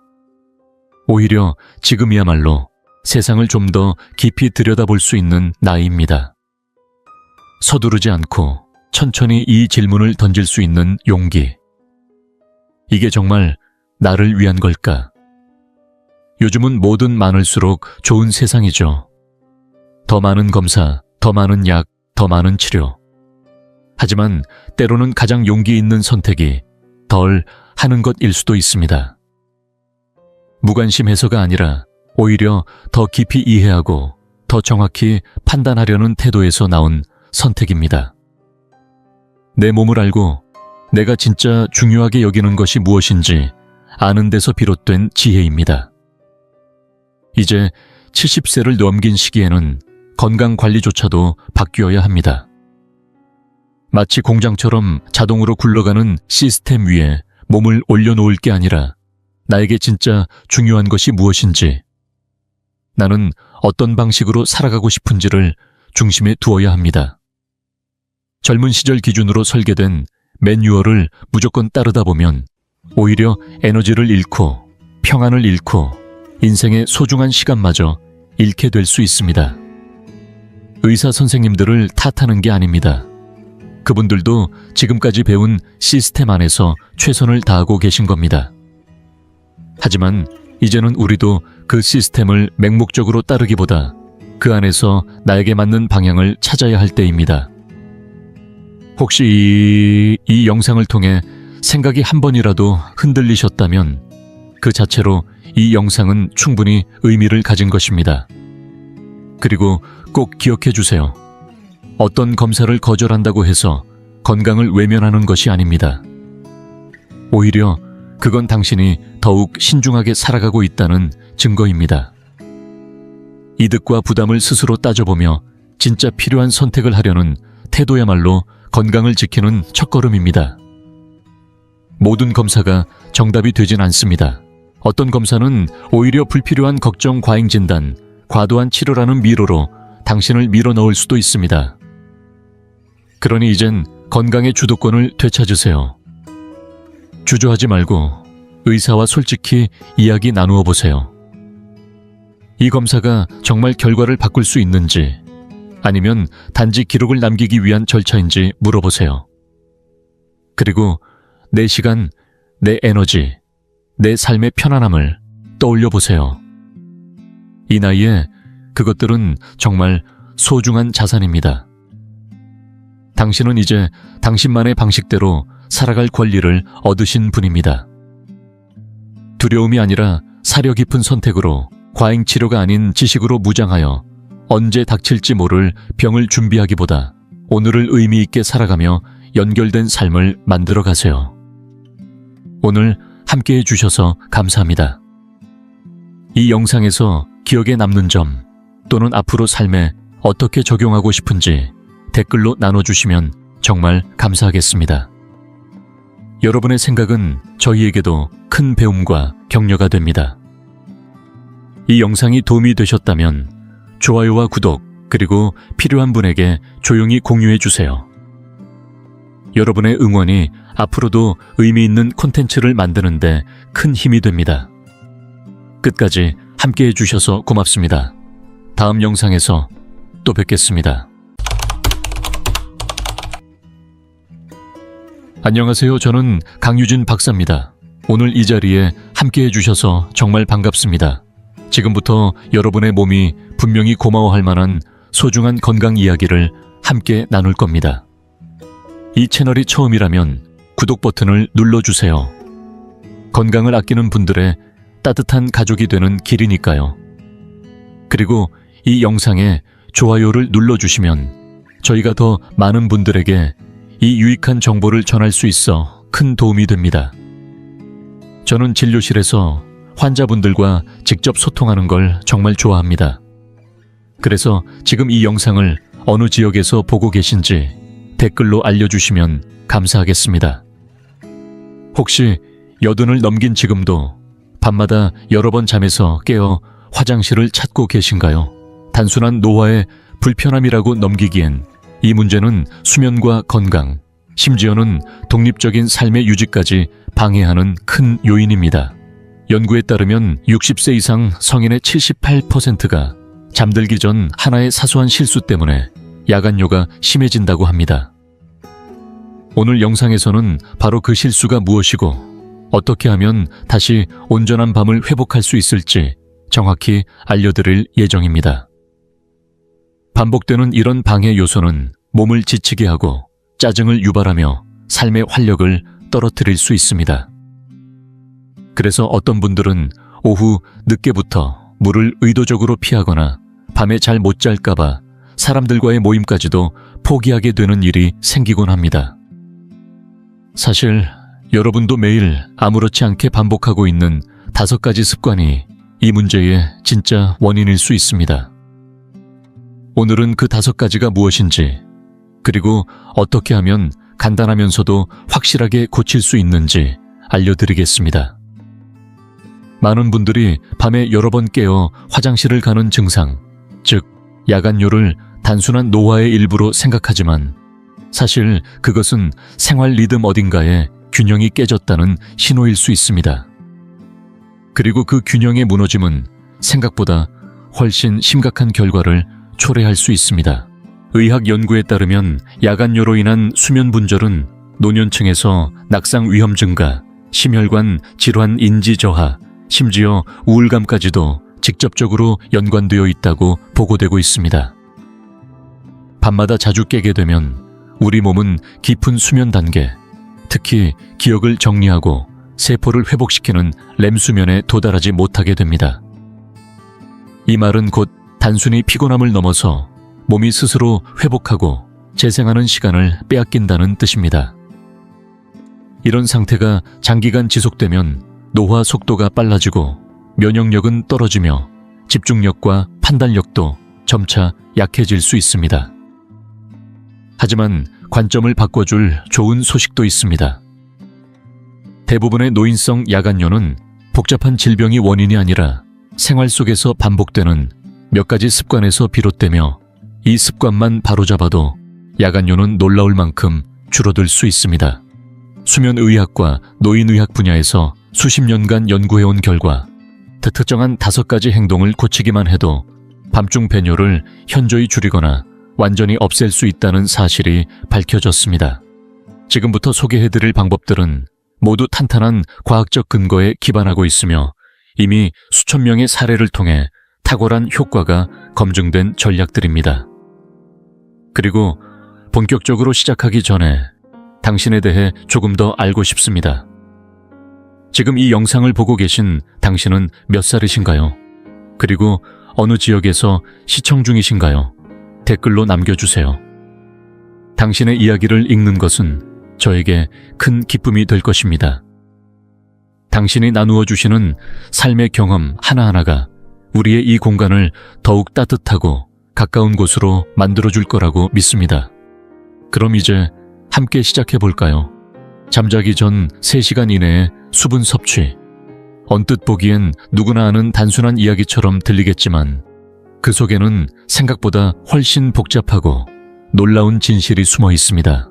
오히려 지금이야말로 세상을 좀 더 깊이 들여다볼 수 있는 나이입니다. 서두르지 않고 천천히 이 질문을 던질 수 있는 용기. 이게 정말 나를 위한 걸까? 요즘은 뭐든 많을수록 좋은 세상이죠. 더 많은 검사, 더 많은 약, 더 많은 치료. 하지만 때로는 가장 용기 있는 선택이 덜 하는 것일 수도 있습니다. 무관심해서가 아니라 오히려 더 깊이 이해하고 더 정확히 판단하려는 태도에서 나온 선택입니다. 내 몸을 알고 내가 진짜 중요하게 여기는 것이 무엇인지 아는 데서 비롯된 지혜입니다. 이제 70세를 넘긴 시기에는 건강관리조차도 바뀌어야 합니다. 마치 공장처럼 자동으로 굴러가는 시스템 위에 몸을 올려놓을 게 아니라 나에게 진짜 중요한 것이 무엇인지, 나는 어떤 방식으로 살아가고 싶은지를 중심에 두어야 합니다. 젊은 시절 기준으로 설계된 매뉴얼을 무조건 따르다 보면 오히려 에너지를 잃고 평안을 잃고 인생의 소중한 시간마저 잃게 될 수 있습니다. 의사 선생님들을 탓하는 게 아닙니다. 그분들도 지금까지 배운 시스템 안에서 최선을 다하고 계신 겁니다. 하지만 이제는 우리도 그 시스템을 맹목적으로 따르기보다 그 안에서 나에게 맞는 방향을 찾아야 할 때입니다. 혹시 이 영상을 통해 생각이 한 번이라도 흔들리셨다면 그 자체로 이 영상은 충분히 의미를 가진 것입니다. 그리고 꼭 기억해 주세요. 어떤 검사를 거절한다고 해서 건강을 외면하는 것이 아닙니다. 오히려 그건 당신이 더욱 신중하게 살아가고 있다는 증거입니다. 이득과 부담을 스스로 따져보며 진짜 필요한 선택을 하려는 태도야말로 건강을 지키는 첫걸음입니다. 모든 검사가 정답이 되진 않습니다. 어떤 검사는 오히려 불필요한 걱정, 과잉 진단, 과도한 치료라는 미로로 당신을 밀어넣을 수도 있습니다. 그러니 이젠 건강의 주도권을 되찾으세요. 주저하지 말고 의사와 솔직히 이야기 나누어 보세요. 이 검사가 정말 결과를 바꿀 수 있는지, 아니면 단지 기록을 남기기 위한 절차인지 물어보세요. 그리고 내 시간, 내 에너지, 내 삶의 편안함을 떠올려 보세요. 이 나이에 그것들은 정말 소중한 자산입니다. 당신은 이제 당신만의 방식대로 살아갈 권리를 얻으신 분입니다. 두려움이 아니라 사려 깊은 선택으로, 과잉 치료가 아닌 지식으로 무장하여 언제 닥칠지 모를 병을 준비하기보다 오늘을 의미 있게 살아가며 연결된 삶을 만들어 가세요. 오늘 함께해 주셔서 감사합니다. 이 영상에서 기억에 남는 점 또는 앞으로 삶에 어떻게 적용하고 싶은지 댓글로 나눠주시면 정말 감사하겠습니다. 여러분의 생각은 저희에게도 큰 배움과 격려가 됩니다. 이 영상이 도움이 되셨다면 좋아요와 구독, 그리고 필요한 분에게 조용히 공유해 주세요. 여러분의 응원이 앞으로도 의미 있는 콘텐츠를 만드는데 큰 힘이 됩니다. 끝까지 함께해 주셔서 고맙습니다. 다음 영상에서 또 뵙겠습니다. 안녕하세요. 저는 강유진 박사입니다. 오늘 이 자리에 함께해 주셔서 정말 반갑습니다. 지금부터 여러분의 몸이 분명히 고마워할 만한 소중한 건강 이야기를 함께 나눌 겁니다. 이 채널이 처음이라면 구독 버튼을 눌러주세요. 건강을 아끼는 분들의 따뜻한 가족이 되는 길이니까요. 그리고 이 영상에 좋아요를 눌러주시면 저희가 더 많은 분들에게 이 유익한 정보를 전할 수 있어 큰 도움이 됩니다. 저는 진료실에서 환자분들과 직접 소통하는 걸 정말 좋아합니다. 그래서 지금 이 영상을 어느 지역에서 보고 계신지 댓글로 알려주시면 감사하겠습니다. 혹시 여든을 넘긴 지금도 밤마다 여러 번 잠에서 깨어 화장실을 찾고 계신가요? 단순한 노화의 불편함이라고 넘기기엔 이 문제는 수면과 건강, 심지어는 독립적인 삶의 유지까지 방해하는 큰 요인입니다. 연구에 따르면 60세 이상 성인의 78%가 잠들기 전 하나의 사소한 실수 때문에 야간요가 심해진다고 합니다. 오늘 영상에서는 바로 그 실수가 무엇이고 어떻게 하면 다시 온전한 밤을 회복할 수 있을지 정확히 알려드릴 예정입니다. 반복되는 이런 방해 요소는 몸을 지치게 하고 짜증을 유발하며 삶의 활력을 떨어뜨릴 수 있습니다. 그래서 어떤 분들은 오후 늦게부터 물을 의도적으로 피하거나 밤에 잘 못 잘까봐 사람들과의 모임까지도 포기하게 되는 일이 생기곤 합니다. 사실 여러분도 매일 아무렇지 않게 반복하고 있는 5가지 습관이 이 문제의 진짜 원인일 수 있습니다. 오늘은 그 5가지가 무엇인지, 그리고 어떻게 하면 간단하면서도 확실하게 고칠 수 있는지 알려드리겠습니다. 많은 분들이 밤에 여러 번 깨어 화장실을 가는 증상, 즉 야간요를 단순한 노화의 일부로 생각하지만 사실 그것은 생활 리듬 어딘가에 균형이 깨졌다는 신호일 수 있습니다. 그리고 그 균형의 무너짐은 생각보다 훨씬 심각한 결과를 초래할 수 있습니다. 의학 연구에 따르면 야간요로 인한 수면 분절은 노년층에서 낙상 위험 증가, 심혈관 질환 인지 저하, 심지어 우울감까지도 직접적으로 연관되어 있다고 보고되고 있습니다. 밤마다 자주 깨게 되면 우리 몸은 깊은 수면 단계, 특히 기억을 정리하고 세포를 회복시키는 렘 수면에 도달하지 못하게 됩니다. 이 말은 곧 단순히 피곤함을 넘어서 몸이 스스로 회복하고 재생하는 시간을 빼앗긴다는 뜻입니다. 이런 상태가 장기간 지속되면 노화 속도가 빨라지고 면역력은 떨어지며 집중력과 판단력도 점차 약해질 수 있습니다. 하지만 관점을 바꿔줄 좋은 소식도 있습니다. 대부분의 노인성 야간뇨는 복잡한 질병이 원인이 아니라 생활 속에서 반복되는 몇 가지 습관에서 비롯되며 이 습관만 바로잡아도 야간뇨는 놀라울 만큼 줄어들 수 있습니다. 수면의학과 노인의학 분야에서 수십 년간 연구해온 결과 특정한 5가지 행동을 고치기만 해도 밤중 배뇨를 현저히 줄이거나 완전히 없앨 수 있다는 사실이 밝혀졌습니다. 지금부터 소개해드릴 방법들은 모두 탄탄한 과학적 근거에 기반하고 있으며 이미 수천 명의 사례를 통해 탁월한 효과가 검증된 전략들입니다. 그리고 본격적으로 시작하기 전에 당신에 대해 조금 더 알고 싶습니다. 지금 이 영상을 보고 계신 당신은 몇 살이신가요? 그리고 어느 지역에서 시청 중이신가요? 댓글로 남겨주세요. 당신의 이야기를 읽는 것은 저에게 큰 기쁨이 될 것입니다. 당신이 나누어 주시는 삶의 경험 하나하나가 우리의 이 공간을 더욱 따뜻하고 가까운 곳으로 만들어줄 거라고 믿습니다. 그럼 이제 함께 시작해 볼까요? 잠자기 전 3시간 이내에 수분 섭취. 언뜻 보기엔 누구나 아는 단순한 이야기처럼 들리겠지만 그 속에는 생각보다 훨씬 복잡하고 놀라운 진실이 숨어 있습니다.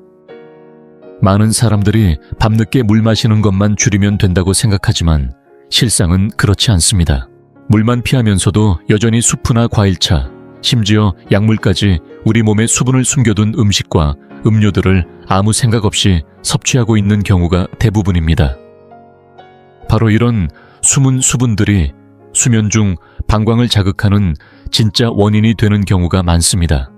많은 사람들이 밤늦게 물 마시는 것만 줄이면 된다고 생각하지만 실상은 그렇지 않습니다. 물만 피하면서도 여전히 수프나 과일차, 심지어 약물까지 우리 몸에 수분을 숨겨둔 음식과 음료들을 아무 생각 없이 섭취하고 있는 경우가 대부분입니다. 바로 이런 숨은 수분들이 수면 중 방광을 자극하는 진짜 원인이 되는 경우가 많습니다.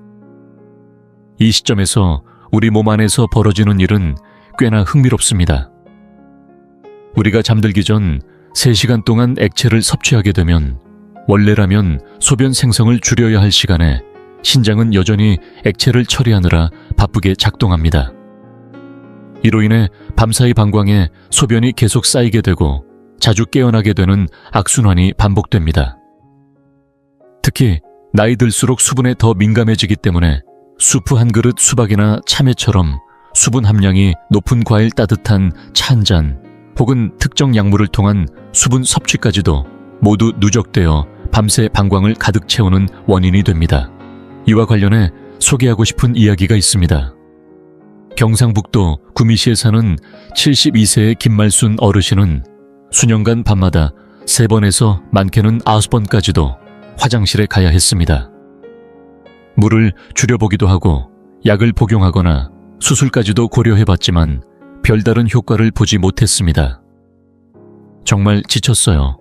이 시점에서 우리 몸 안에서 벌어지는 일은 꽤나 흥미롭습니다. 우리가 잠들기 전 3시간 동안 액체를 섭취하게 되면 원래라면 소변 생성을 줄여야 할 시간에 신장은 여전히 액체를 처리하느라 바쁘게 작동합니다. 이로 인해 밤사이 방광에 소변이 계속 쌓이게 되고 자주 깨어나게 되는 악순환이 반복됩니다. 특히 나이 들수록 수분에 더 민감해지기 때문에 수프 한 그릇 수박이나 참외처럼 수분 함량이 높은 과일 따뜻한 차 한 잔 혹은 특정 약물을 통한 수분 섭취까지도 모두 누적되어 밤새 방광을 가득 채우는 원인이 됩니다. 이와 관련해 소개하고 싶은 이야기가 있습니다. 경상북도 구미시에 사는 72세의 김말순 어르신은 수년간 밤마다 3번에서 많게는 9번까지도 화장실에 가야 했습니다. 물을 줄여보기도 하고 약을 복용하거나 수술까지도 고려해봤지만 별다른 효과를 보지 못했습니다. 정말 지쳤어요.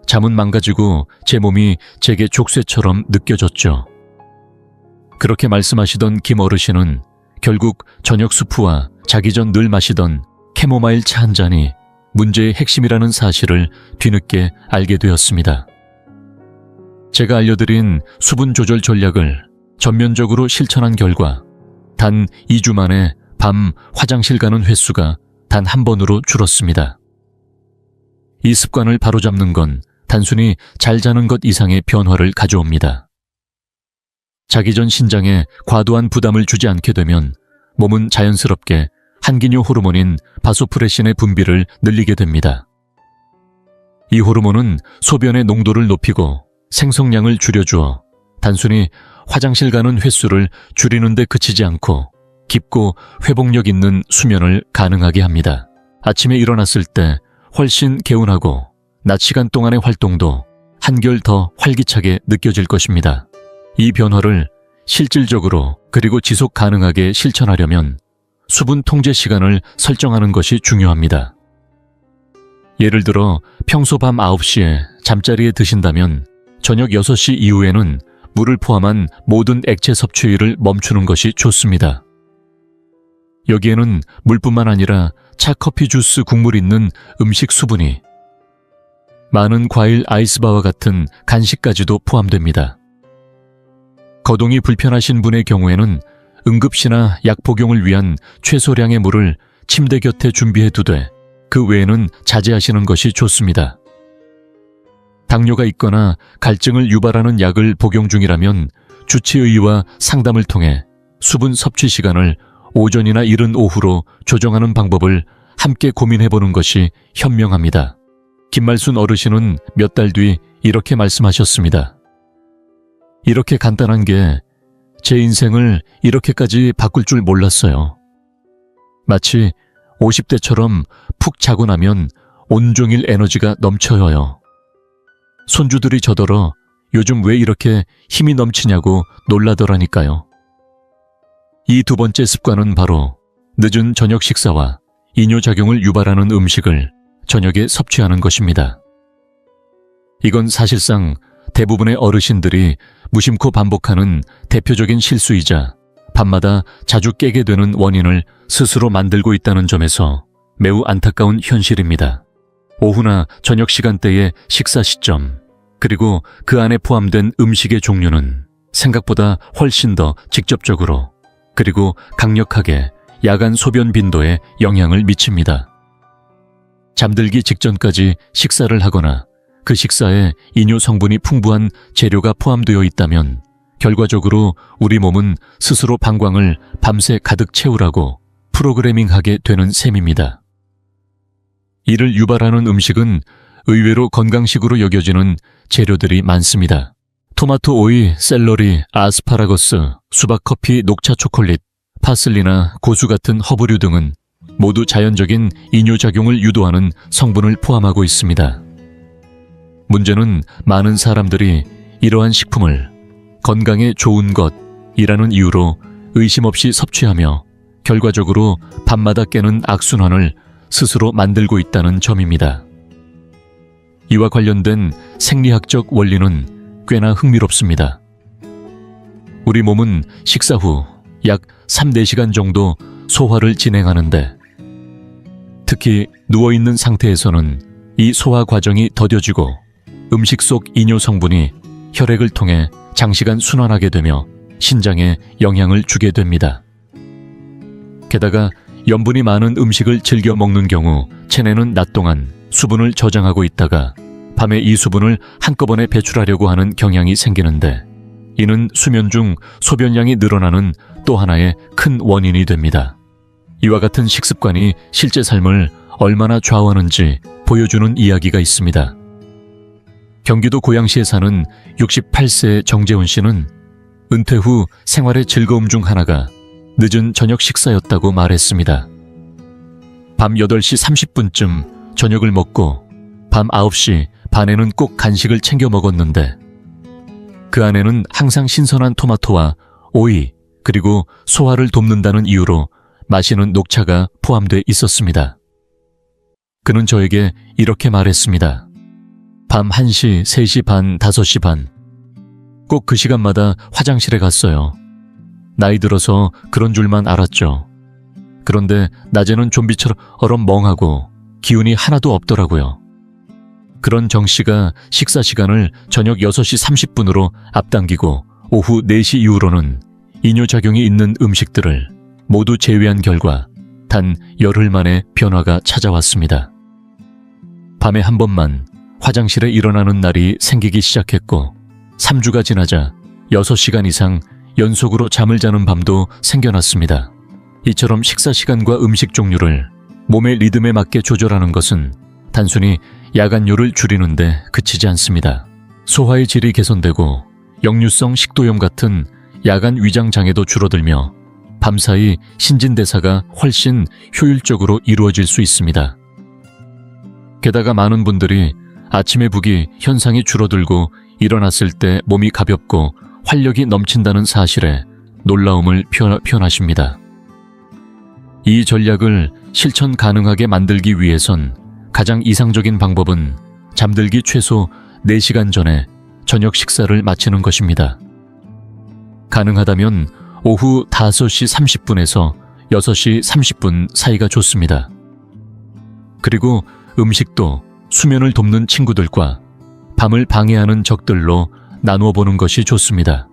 잠은 망가지고 제 몸이 제게 족쇄처럼 느껴졌죠. 그렇게 말씀하시던 김 어르신은 결국 저녁 수프와 자기 전 늘 마시던 캐모마일 차 한 잔이 문제의 핵심이라는 사실을 뒤늦게 알게 되었습니다. 제가 알려드린 수분 조절 전략을 전면적으로 실천한 결과 단 2주 만에 밤 화장실 가는 횟수가 단 1번으로 줄었습니다. 이 습관을 바로잡는 건 단순히 잘 자는 것 이상의 변화를 가져옵니다. 자기 전 신장에 과도한 부담을 주지 않게 되면 몸은 자연스럽게 한기뇨 호르몬인 바소프레신의 분비를 늘리게 됩니다. 이 호르몬은 소변의 농도를 높이고 생성량을 줄여주어 단순히 화장실 가는 횟수를 줄이는 데 그치지 않고 깊고 회복력 있는 수면을 가능하게 합니다. 아침에 일어났을 때 훨씬 개운하고 낮 시간 동안의 활동도 한결 더 활기차게 느껴질 것입니다. 이 변화를 실질적으로 그리고 지속 가능하게 실천하려면 수분 통제 시간을 설정하는 것이 중요합니다. 예를 들어 평소 밤 9시에 잠자리에 드신다면 저녁 6시 이후에는 물을 포함한 모든 액체 섭취를 멈추는 것이 좋습니다. 여기에는 물뿐만 아니라 차, 커피, 주스, 국물 있는 음식 수분이 많은 과일, 아이스바와 같은 간식까지도 포함됩니다. 거동이 불편하신 분의 경우에는 응급시나 약 복용을 위한 최소량의 물을 침대 곁에 준비해 두되 그 외에는 자제하시는 것이 좋습니다. 당뇨가 있거나 갈증을 유발하는 약을 복용 중이라면 주치의와 상담을 통해 수분 섭취 시간을 오전이나 이른 오후로 조정하는 방법을 함께 고민해보는 것이 현명합니다. 김말순 어르신은 몇 달 뒤 이렇게 말씀하셨습니다. 이렇게 간단한 게 제 인생을 이렇게까지 바꿀 줄 몰랐어요. 마치 50대처럼 푹 자고 나면 온종일 에너지가 넘쳐요. 손주들이 저더러 요즘 왜 이렇게 힘이 넘치냐고 놀라더라니까요. 이 두 번째 습관은 바로 늦은 저녁 식사와 이뇨작용을 유발하는 음식을 저녁에 섭취하는 것입니다. 이건 사실상 대부분의 어르신들이 무심코 반복하는 대표적인 실수이자 밤마다 자주 깨게 되는 원인을 스스로 만들고 있다는 점에서 매우 안타까운 현실입니다. 오후나 저녁 시간대의 식사 시점, 그리고 그 안에 포함된 음식의 종류는 생각보다 훨씬 더 직접적으로 그리고 강력하게 야간 소변 빈도에 영향을 미칩니다. 잠들기 직전까지 식사를 하거나 그 식사에 이뇨 성분이 풍부한 재료가 포함되어 있다면 결과적으로 우리 몸은 스스로 방광을 밤새 가득 채우라고 프로그래밍하게 되는 셈입니다. 이를 유발하는 음식은 의외로 건강식으로 여겨지는 재료들이 많습니다. 토마토, 오이, 샐러리, 아스파라거스, 수박, 커피, 녹차, 초콜릿, 파슬리나 고수 같은 허브류 등은 모두 자연적인 이뇨작용을 유도하는 성분을 포함하고 있습니다. 문제는 많은 사람들이 이러한 식품을 건강에 좋은 것이라는 이유로 의심 없이 섭취하며 결과적으로 밤마다 깨는 악순환을 스스로 만들고 있다는 점입니다. 이와 관련된 생리학적 원리는 꽤나 흥미롭습니다. 우리 몸은 식사 후 약 3-4시간 정도 소화를 진행하는데 특히 누워있는 상태에서는 이 소화 과정이 더뎌지고 음식 속 이뇨 성분이 혈액을 통해 장시간 순환하게 되며 신장에 영향을 주게 됩니다. 게다가 염분이 많은 음식을 즐겨 먹는 경우 체내는 낮 동안 수분을 저장하고 있다가 밤에 이 수분을 한꺼번에 배출하려고 하는 경향이 생기는데 이는 수면 중 소변량이 늘어나는 또 하나의 큰 원인이 됩니다. 이와 같은 식습관이 실제 삶을 얼마나 좌우하는지 보여주는 이야기가 있습니다. 경기도 고양시에 사는 68세의 정재훈 씨는 은퇴 후 생활의 즐거움 중 하나가 늦은 저녁 식사였다고 말했습니다. 밤 8시 30분쯤 저녁을 먹고 밤 9시 반에는 꼭 간식을 챙겨 먹었는데 그 안에는 항상 신선한 토마토와 오이 그리고 소화를 돕는다는 이유로 마시는 녹차가 포함돼 있었습니다. 그는 저에게 이렇게 말했습니다. 밤 1시, 3시 반, 5시 반 꼭 그 시간마다 화장실에 갔어요. 나이 들어서 그런 줄만 알았죠. 그런데 낮에는 좀비처럼 멍하고 기운이 하나도 없더라고요. 그런 정 씨가 식사 시간을 저녁 6시 30분으로 앞당기고 오후 4시 이후로는 이뇨작용이 있는 음식들을 모두 제외한 결과 단 열흘 만에 변화가 찾아왔습니다. 밤에 한 번만 화장실에 일어나는 날이 생기기 시작했고 3주가 지나자 6시간 이상 연속으로 잠을 자는 밤도 생겨났습니다. 이처럼 식사 시간과 음식 종류를 몸의 리듬에 맞게 조절하는 것은 단순히 야간료를 줄이는데 그치지 않습니다. 소화의 질이 개선되고 역류성 식도염 같은 야간 위장 장애도 줄어들며 밤사이 신진대사가 훨씬 효율적으로 이루어질 수 있습니다. 게다가 많은 분들이 아침에 부기 현상이 줄어들고 일어났을 때 몸이 가볍고 활력이 넘친다는 사실에 놀라움을 표현하십니다. 이 전략을 실천 가능하게 만들기 위해선 가장 이상적인 방법은 잠들기 최소 4시간 전에 저녁 식사를 마치는 것입니다. 가능하다면 오후 5시 30분에서 6시 30분 사이가 좋습니다. 그리고 음식도 수면을 돕는 친구들과 밤을 방해하는 적들로 나누어 보는 것이 좋습니다.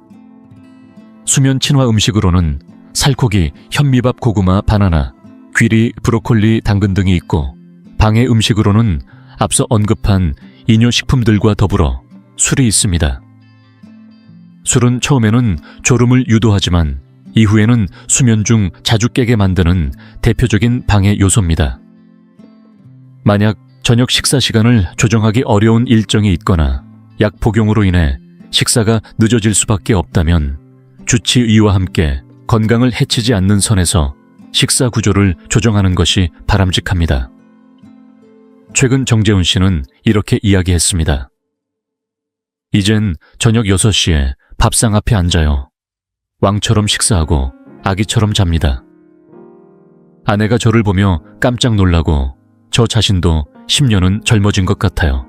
수면 친화 음식으로는 살코기, 현미밥, 고구마, 바나나, 귀리, 브로콜리, 당근 등이 있고, 방해 음식으로는 앞서 언급한 이뇨식품들과 더불어 술이 있습니다. 술은 처음에는 졸음을 유도하지만 이후에는 수면 중 자주 깨게 만드는 대표적인 방해 요소입니다. 만약 저녁 식사 시간을 조정하기 어려운 일정이 있거나 약 복용으로 인해 식사가 늦어질 수밖에 없다면 주치의와 함께 건강을 해치지 않는 선에서 식사 구조를 조정하는 것이 바람직합니다. 최근 정재훈 씨는 이렇게 이야기했습니다. 이젠 저녁 6시에 밥상 앞에 앉아요. 왕처럼 식사하고 아기처럼 잡니다. 아내가 저를 보며 깜짝 놀라고 저 자신도 10년은 젊어진 것 같아요.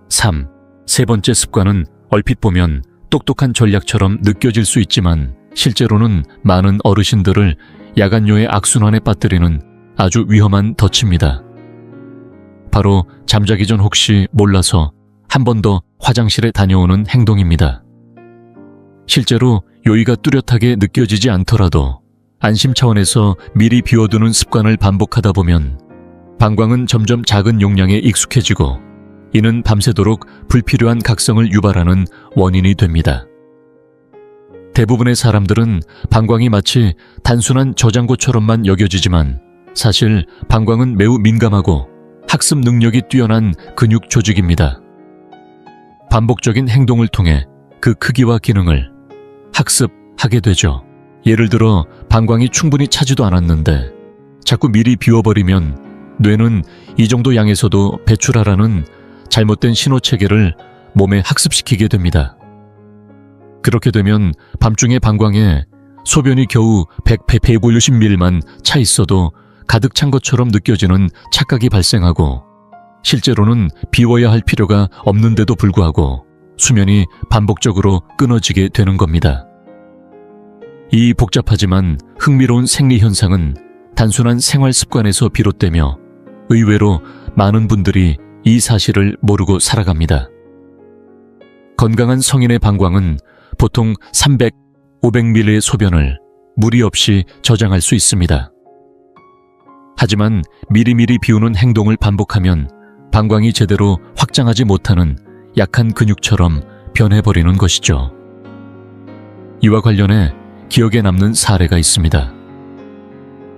3. 세 번째 습관은 얼핏 보면 똑똑한 전략처럼 느껴질 수 있지만 실제로는 많은 어르신들을 야간요의 악순환에 빠뜨리는 아주 위험한 덫입니다. 바로 잠자기 전 혹시 몰라서 한 번 더 화장실에 다녀오는 행동입니다. 실제로 요의가 뚜렷하게 느껴지지 않더라도 안심 차원에서 미리 비워두는 습관을 반복하다 보면 방광은 점점 작은 용량에 익숙해지고 이는 밤새도록 불필요한 각성을 유발하는 원인이 됩니다. 대부분의 사람들은 방광이 마치 단순한 저장고처럼만 여겨지지만 사실 방광은 매우 민감하고 학습 능력이 뛰어난 근육 조직입니다. 반복적인 행동을 통해 그 크기와 기능을 학습하게 되죠. 예를 들어 방광이 충분히 차지도 않았는데 자꾸 미리 비워버리면 뇌는 이 정도 양에서도 배출하라는 잘못된 신호체계를 몸에 학습시키게 됩니다. 그렇게 되면 밤중에 방광에 소변이 겨우 150ml만 차 있어도 가득 찬 것처럼 느껴지는 착각이 발생하고 실제로는 비워야 할 필요가 없는데도 불구하고 수면이 반복적으로 끊어지게 되는 겁니다. 이 복잡하지만 흥미로운 생리 현상은 단순한 생활 습관에서 비롯되며 의외로 많은 분들이 이 사실을 모르고 살아갑니다. 건강한 성인의 방광은 보통 300, 500ml의 소변을 무리 없이 저장할 수 있습니다. 하지만 미리미리 비우는 행동을 반복하면 방광이 제대로 확장하지 못하는 약한 근육처럼 변해버리는 것이죠. 이와 관련해 기억에 남는 사례가 있습니다.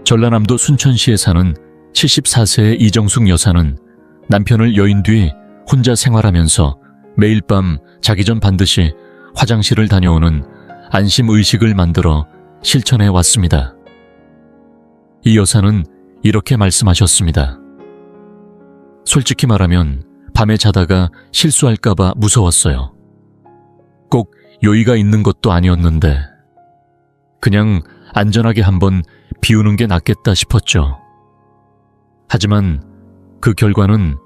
전라남도 순천시에 사는 74세의 이정숙 여사는 남편을 여인 뒤 혼자 생활하면서 매일 밤 자기 전 반드시 화장실을 다녀오는 안심의식을 만들어 실천해 왔습니다. 이 여사는 이렇게 말씀하셨습니다. 솔직히 말하면 밤에 자다가 실수할까봐 무서웠어요. 꼭 요의가 있는 것도 아니었는데 그냥 안전하게 한번 비우는 게 낫겠다 싶었죠. 하지만 그 결과는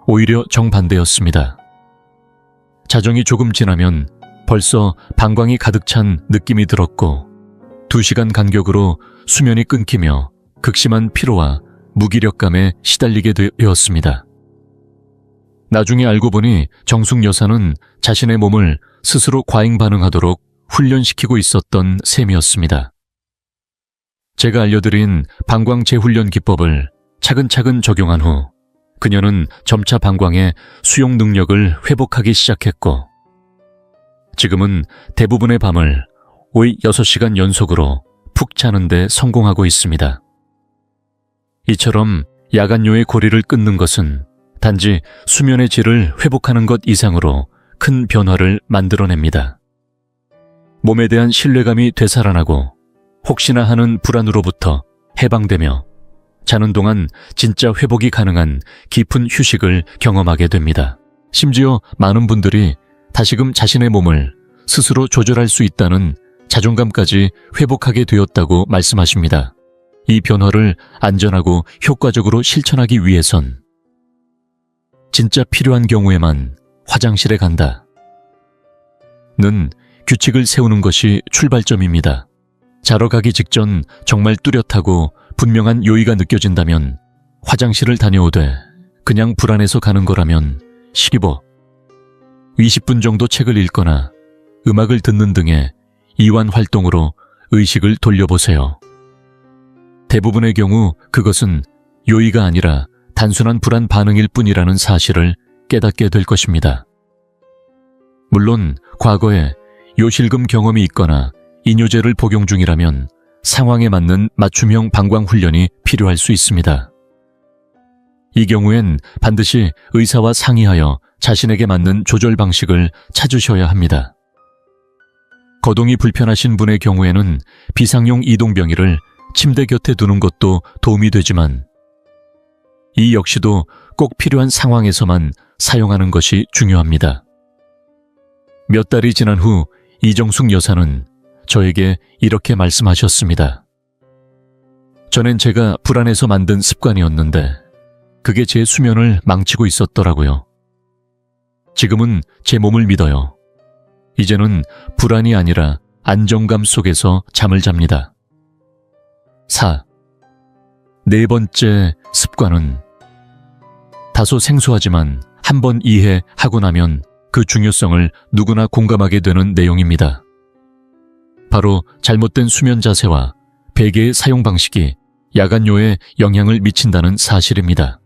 오히려 정반대였습니다. 자정이 조금 지나면 벌써 방광이 가득 찬 느낌이 들었고 2시간 간격으로 수면이 끊기며 극심한 피로와 무기력감에 시달리게 되었습니다. 나중에 알고 보니 정숙 여사는 자신의 몸을 스스로 과잉 반응하도록 훈련시키고 있었던 셈이었습니다. 제가 알려드린 방광 재훈련 기법을 차근차근 적용한 후 그녀는 점차 방광의 수용 능력을 회복하기 시작했고 지금은 대부분의 밤을 6시간 연속으로 푹 자는 데 성공하고 있습니다. 이처럼 야간요의 고리를 끊는 것은 단지 수면의 질을 회복하는 것 이상으로 큰 변화를 만들어냅니다. 몸에 대한 신뢰감이 되살아나고 혹시나 하는 불안으로부터 해방되며 자는 동안 진짜 회복이 가능한 깊은 휴식을 경험하게 됩니다. 심지어 많은 분들이 다시금 자신의 몸을 스스로 조절할 수 있다는 자존감까지 회복하게 되었다고 말씀하십니다. 이 변화를 안전하고 효과적으로 실천하기 위해선 진짜 필요한 경우에만 화장실에 간다. 는 규칙을 세우는 것이 출발점입니다. 자러 가기 직전 정말 뚜렷하고 분명한 요의가 느껴진다면 화장실을 다녀오되 그냥 불안해서 가는 거라면 시기버 20분 정도 책을 읽거나 음악을 듣는 등의 이완 활동으로 의식을 돌려보세요. 대부분의 경우 그것은 요의가 아니라 단순한 불안 반응일 뿐이라는 사실을 깨닫게 될 것입니다. 물론 과거에 요실금 경험이 있거나 이뇨제를 복용 중이라면 상황에 맞는 맞춤형 방광 훈련이 필요할 수 있습니다. 이 경우엔 반드시 의사와 상의하여 자신에게 맞는 조절 방식을 찾으셔야 합니다. 거동이 불편하신 분의 경우에는 비상용 이동병의를 침대 곁에 두는 것도 도움이 되지만 이 역시도 꼭 필요한 상황에서만 사용하는 것이 중요합니다. 몇 달이 지난 후 이정숙 여사는 저에게 이렇게 말씀하셨습니다. 전엔 제가 불안해서 만든 습관이었는데 그게 제 수면을 망치고 있었더라고요. 지금은 제 몸을 믿어요. 이제는 불안이 아니라 안정감 속에서 잠을 잡니다. 4. 네 번째 습관은 다소 생소하지만 한번 이해하고 나면 그 중요성을 누구나 공감하게 되는 내용입니다. 바로 잘못된 수면 자세와 베개의 사용 방식이 야간요에 영향을 미친다는 사실입니다.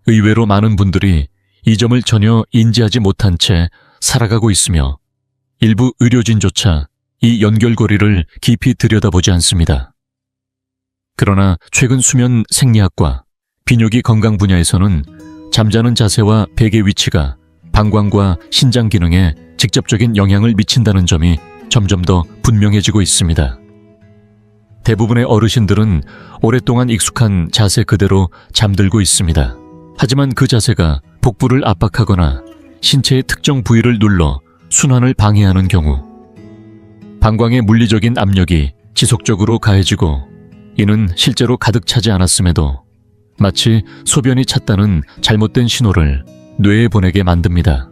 의외로 많은 분들이 이 점을 전혀 인지하지 못한 채 살아가고 있으며 일부 의료진조차 이 연결고리를 깊이 들여다보지 않습니다. 그러나 최근 수면 생리학과 비뇨기 건강 분야에서는 잠자는 자세와 베개 위치가 방광과 신장 기능에 직접적인 영향을 미친다는 점이 점점 더 분명해지고 있습니다. 대부분의 어르신들은 오랫동안 익숙한 자세 그대로 잠들고 있습니다. 하지만 그 자세가 복부를 압박하거나 신체의 특정 부위를 눌러 순환을 방해하는 경우 방광의 물리적인 압력이 지속적으로 가해지고 이는 실제로 가득 차지 않았음에도 마치 소변이 찼다는 잘못된 신호를 뇌에 보내게 만듭니다.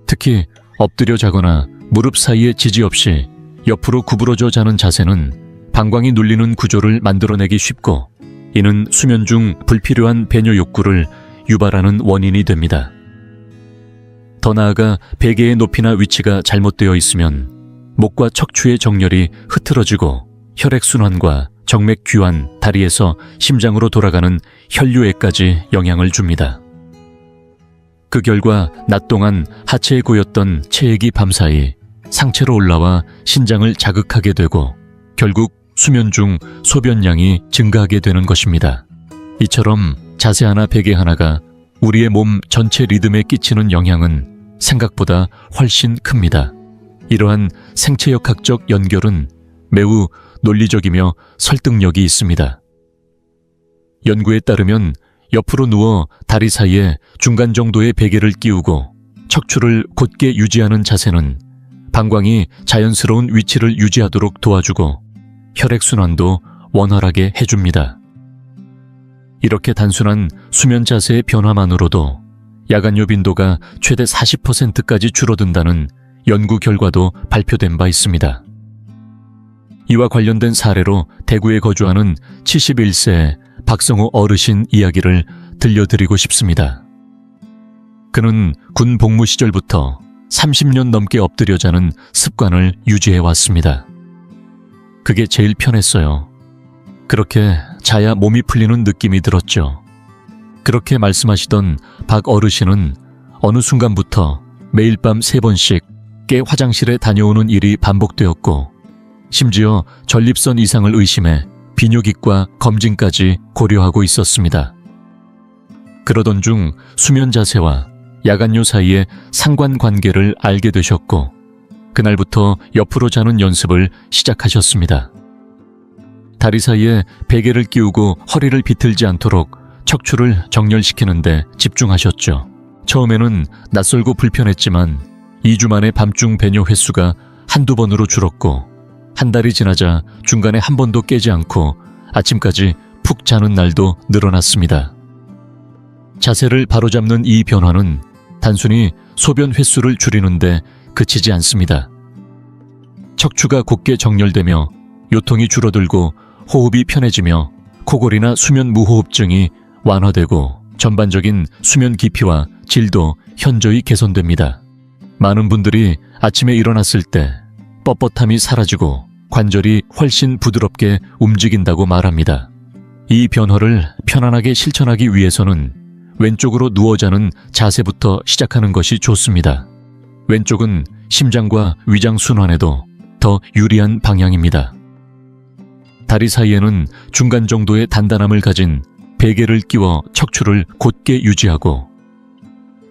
특히 엎드려 자거나 무릎 사이에 지지 없이 옆으로 구부러져 자는 자세는 방광이 눌리는 구조를 만들어내기 쉽고 이는 수면 중 불필요한 배뇨 욕구를 유발하는 원인이 됩니다. 더 나아가 베개의 높이나 위치가 잘못되어 있으면 목과 척추의 정렬이 흐트러지고 혈액순환과 정맥 귀환, 다리에서 심장으로 돌아가는 혈류에까지 영향을 줍니다. 그 결과 낮 동안 하체에 고였던 체액이 밤사이 상체로 올라와 신장을 자극하게 되고 결국 수면 중 소변량이 증가하게 되는 것입니다. 이처럼 자세 하나 베개 하나가 우리의 몸 전체 리듬에 끼치는 영향은 생각보다 훨씬 큽니다. 이러한 생체역학적 연결은 매우 논리적이며 설득력이 있습니다. 연구에 따르면 옆으로 누워 다리 사이에 중간 정도의 베개를 끼우고 척추를 곧게 유지하는 자세는 방광이 자연스러운 위치를 유지하도록 도와주고 혈액순환도 원활하게 해줍니다. 이렇게 단순한 수면 자세의 변화만으로도 야간요 빈도가 최대 40%까지 줄어든다는 연구 결과도 발표된 바 있습니다. 이와 관련된 사례로 대구에 거주하는 71세 박성호 어르신 이야기를 들려드리고 싶습니다. 그는 군 복무 시절부터 30년 넘게 엎드려 자는 습관을 유지해 왔습니다. 그게 제일 편했어요. 그렇게 자야 몸이 풀리는 느낌이 들었죠. 그렇게 말씀하시던 박 어르신은 어느 순간부터 매일 밤 3번씩 깨 화장실에 다녀오는 일이 반복되었고 심지어 전립선 이상을 의심해 비뇨기과 검진까지 고려하고 있었습니다. 그러던 중 수면 자세와 야간요 사이의 상관관계를 알게 되셨고 그날부터 옆으로 자는 연습을 시작하셨습니다. 다리 사이에 베개를 끼우고 허리를 비틀지 않도록 척추를 정렬시키는 데 집중하셨죠. 처음에는 낯설고 불편했지만 2주 만에 밤중 배뇨 횟수가 한두 번으로 줄었고 한 달이 지나자 중간에 한 번도 깨지 않고 아침까지 푹 자는 날도 늘어났습니다. 자세를 바로잡는 이 변화는 단순히 소변 횟수를 줄이는데 그치지 않습니다. 척추가 곧게 정렬되며 요통이 줄어들고 호흡이 편해지며 코골이나 수면 무호흡증이 완화되고 전반적인 수면 깊이와 질도 현저히 개선됩니다. 많은 분들이 아침에 일어났을 때 뻣뻣함이 사라지고 관절이 훨씬 부드럽게 움직인다고 말합니다. 이 변화를 편안하게 실천하기 위해서는 왼쪽으로 누워 자는 자세부터 시작하는 것이 좋습니다. 왼쪽은 심장과 위장 순환에도 더 유리한 방향입니다. 다리 사이에는 중간 정도의 단단함을 가진 베개를 끼워 척추를 곧게 유지하고,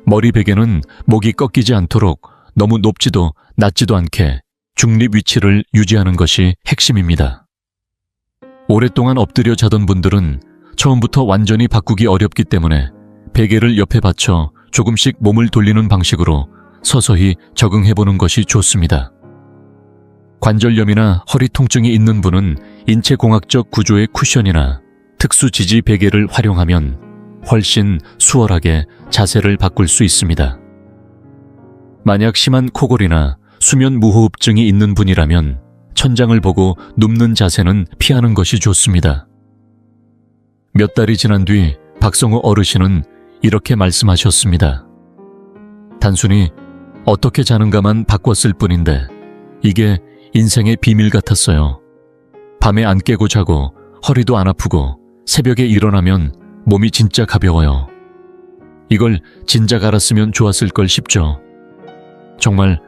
머리 베개는 목이 꺾이지 않도록 너무 높지도 낮지도 않게 중립 위치를 유지하는 것이 핵심입니다. 오랫동안 엎드려 자던 분들은 처음부터 완전히 바꾸기 어렵기 때문에 베개를 옆에 받쳐 조금씩 몸을 돌리는 방식으로 서서히 적응해보는 것이 좋습니다. 관절염이나 허리 통증이 있는 분은 인체공학적 구조의 쿠션이나 특수 지지 베개를 활용하면 훨씬 수월하게 자세를 바꿀 수 있습니다. 만약 심한 코골이나 수면 무호흡증이 있는 분이라면 천장을 보고 눕는 자세는 피하는 것이 좋습니다. 몇 달이 지난 뒤 박성호 어르신은 이렇게 말씀하셨습니다. 단순히 어떻게 자는가만 바꿨을 뿐인데 이게 인생의 비밀 같았어요. 밤에 안 깨고 자고 허리도 안 아프고 새벽에 일어나면 몸이 진짜 가벼워요. 이걸 진작 알았으면 좋았을 걸 싶죠. 정말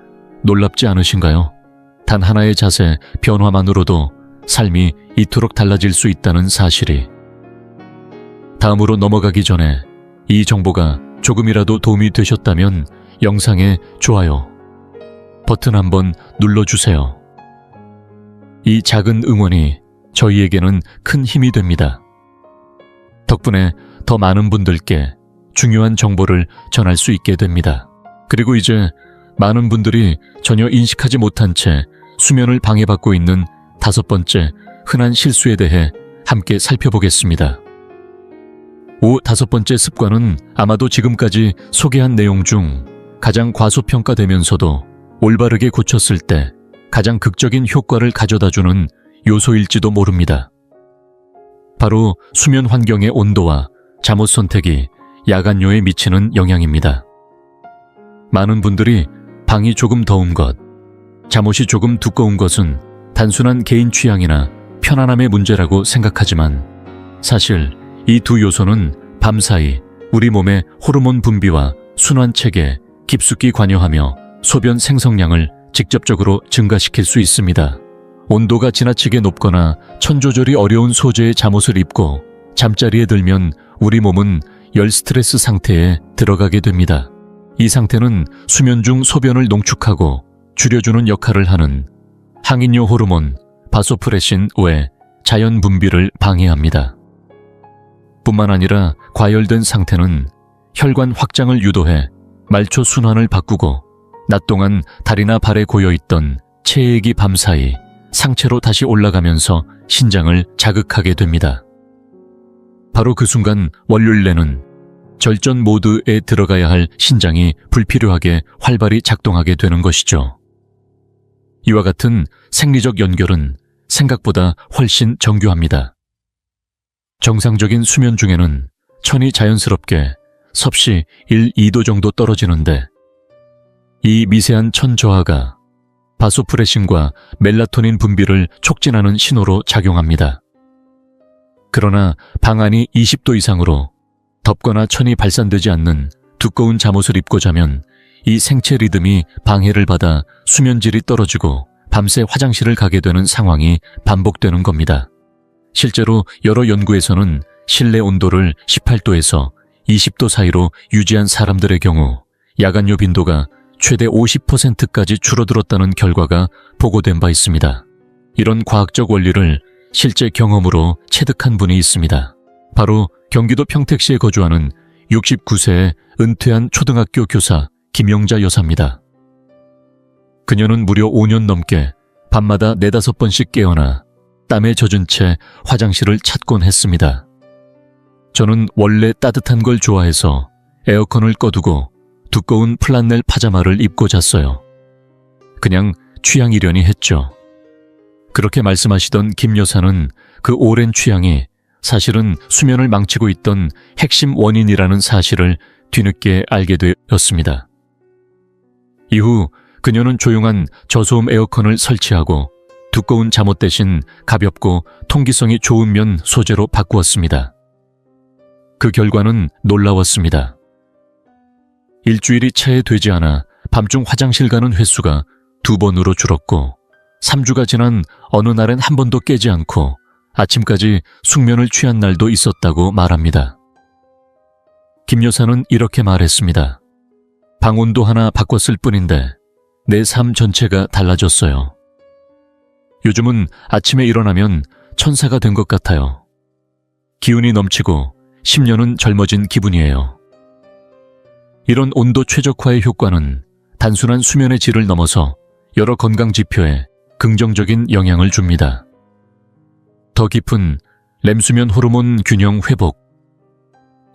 놀랍지 않으신가요? 단 하나의 자세 변화만으로도 삶이 이토록 달라질 수 있다는 사실이. 다음으로 넘어가기 전에 이 정보가 조금이라도 도움이 되셨다면 영상에 좋아요 버튼 한번 눌러주세요. 이 작은 응원이 저희에게는 큰 힘이 됩니다. 덕분에 더 많은 분들께 중요한 정보를 전할 수 있게 됩니다. 그리고 이제 많은 분들이 전혀 인식하지 못한 채 수면을 방해받고 있는 5번째 흔한 실수에 대해 함께 살펴보겠습니다. 5번째 습관은 아마도 지금까지 소개한 내용 중 가장 과소평가되면서도 올바르게 고쳤을 때 가장 극적인 효과를 가져다주는 요소일지도 모릅니다. 바로 수면 환경의 온도와 잠옷 선택이 야간요에 미치는 영향입니다. 많은 분들이 방이 조금 더운 것, 잠옷이 조금 두꺼운 것은 단순한 개인 취향이나 편안함의 문제라고 생각하지만 사실 이 두 요소는 밤사이 우리 몸의 호르몬 분비와 순환 체계에 깊숙이 관여하며 소변 생성량을 직접적으로 증가시킬 수 있습니다. 온도가 지나치게 높거나 천조절이 어려운 소재의 잠옷을 입고 잠자리에 들면 우리 몸은 열 스트레스 상태에 들어가게 됩니다. 이 상태는 수면 중 소변을 농축하고 줄여주는 역할을 하는 항인효 호르몬 바소프레신 외 자연 분비를 방해합니다. 뿐만 아니라 과열된 상태는 혈관 확장을 유도해 말초 순환을 바꾸고 낮 동안 다리나 발에 고여있던 체액이 밤사이 상체로 다시 올라가면서 신장을 자극하게 됩니다. 바로 그 순간 월요일에는 절전 모드에 들어가야 할 신장이 불필요하게 활발히 작동하게 되는 것이죠. 이와 같은 생리적 연결은 생각보다 훨씬 정교합니다. 정상적인 수면 중에는 천이 자연스럽게 섭씨 1, 2도 정도 떨어지는데 이 미세한 천 저하가 바소프레신과 멜라토닌 분비를 촉진하는 신호로 작용합니다. 그러나 방안이 20도 이상으로 덥거나 천이 발산되지 않는 두꺼운 잠옷을 입고 자면 이 생체 리듬이 방해를 받아 수면질이 떨어지고 밤새 화장실을 가게 되는 상황이 반복되는 겁니다. 실제로 여러 연구에서는 실내 온도를 18도에서 20도 사이로 유지한 사람들의 경우 야간요 빈도가 최대 50%까지 줄어들었다는 결과가 보고된 바 있습니다. 이런 과학적 원리를 실제 경험으로 체득한 분이 있습니다. 바로 경기도 평택시에 거주하는 69세의 은퇴한 초등학교 교사 김영자 여사입니다. 그녀는 무려 5년 넘게 밤마다 4-5번씩 깨어나 땀에 젖은 채 화장실을 찾곤 했습니다. 저는 원래 따뜻한 걸 좋아해서 에어컨을 꺼두고 두꺼운 플란넬 파자마를 입고 잤어요. 그냥 취향이려니 했죠. 그렇게 말씀하시던 김 여사는 그 오랜 취향이 사실은 수면을 망치고 있던 핵심 원인이라는 사실을 뒤늦게 알게 되었습니다. 이후 그녀는 조용한 저소음 에어컨을 설치하고 두꺼운 잠옷 대신 가볍고 통기성이 좋은 면 소재로 바꾸었습니다. 그 결과는 놀라웠습니다. 일주일이 채 되지 않아 밤중 화장실 가는 횟수가 2번으로 줄었고 3주가 지난 어느 날엔 한 번도 깨지 않고 아침까지 숙면을 취한 날도 있었다고 말합니다. 김 여사는 이렇게 말했습니다. 방 온도 하나 바꿨을 뿐인데 내 삶 전체가 달라졌어요. 요즘은 아침에 일어나면 천사가 된 것 같아요. 기운이 넘치고 10년은 젊어진 기분이에요. 이런 온도 최적화의 효과는 단순한 수면의 질을 넘어서 여러 건강 지표에 긍정적인 영향을 줍니다. 더 깊은 렘수면 호르몬 균형 회복,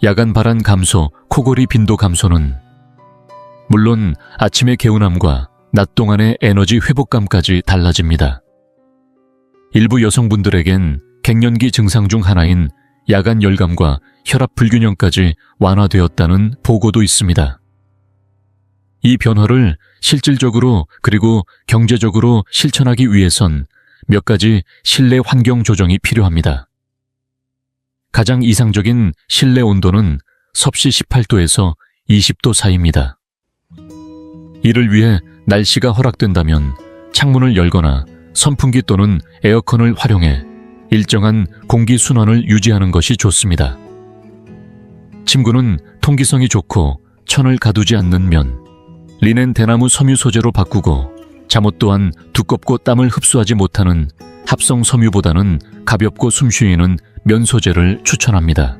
야간 발한 감소, 코골이 빈도 감소는 물론 아침의 개운함과 낮 동안의 에너지 회복감까지 달라집니다. 일부 여성분들에겐 갱년기 증상 중 하나인 야간 열감과 혈압 불균형까지 완화되었다는 보고도 있습니다. 이 변화를 실질적으로 그리고 경제적으로 실천하기 위해선 몇 가지 실내 환경 조정이 필요합니다. 가장 이상적인 실내 온도는 섭씨 18도에서 20도 사이입니다. 이를 위해 날씨가 허락된다면 창문을 열거나 선풍기 또는 에어컨을 활용해 일정한 공기 순환을 유지하는 것이 좋습니다. 침구는 통기성이 좋고 천을 가두지 않는 면, 리넨 대나무 섬유 소재로 바꾸고 잠옷 또한 두껍고 땀을 흡수하지 못하는 합성 섬유보다는 가볍고 숨쉬이는 면 소재를 추천합니다.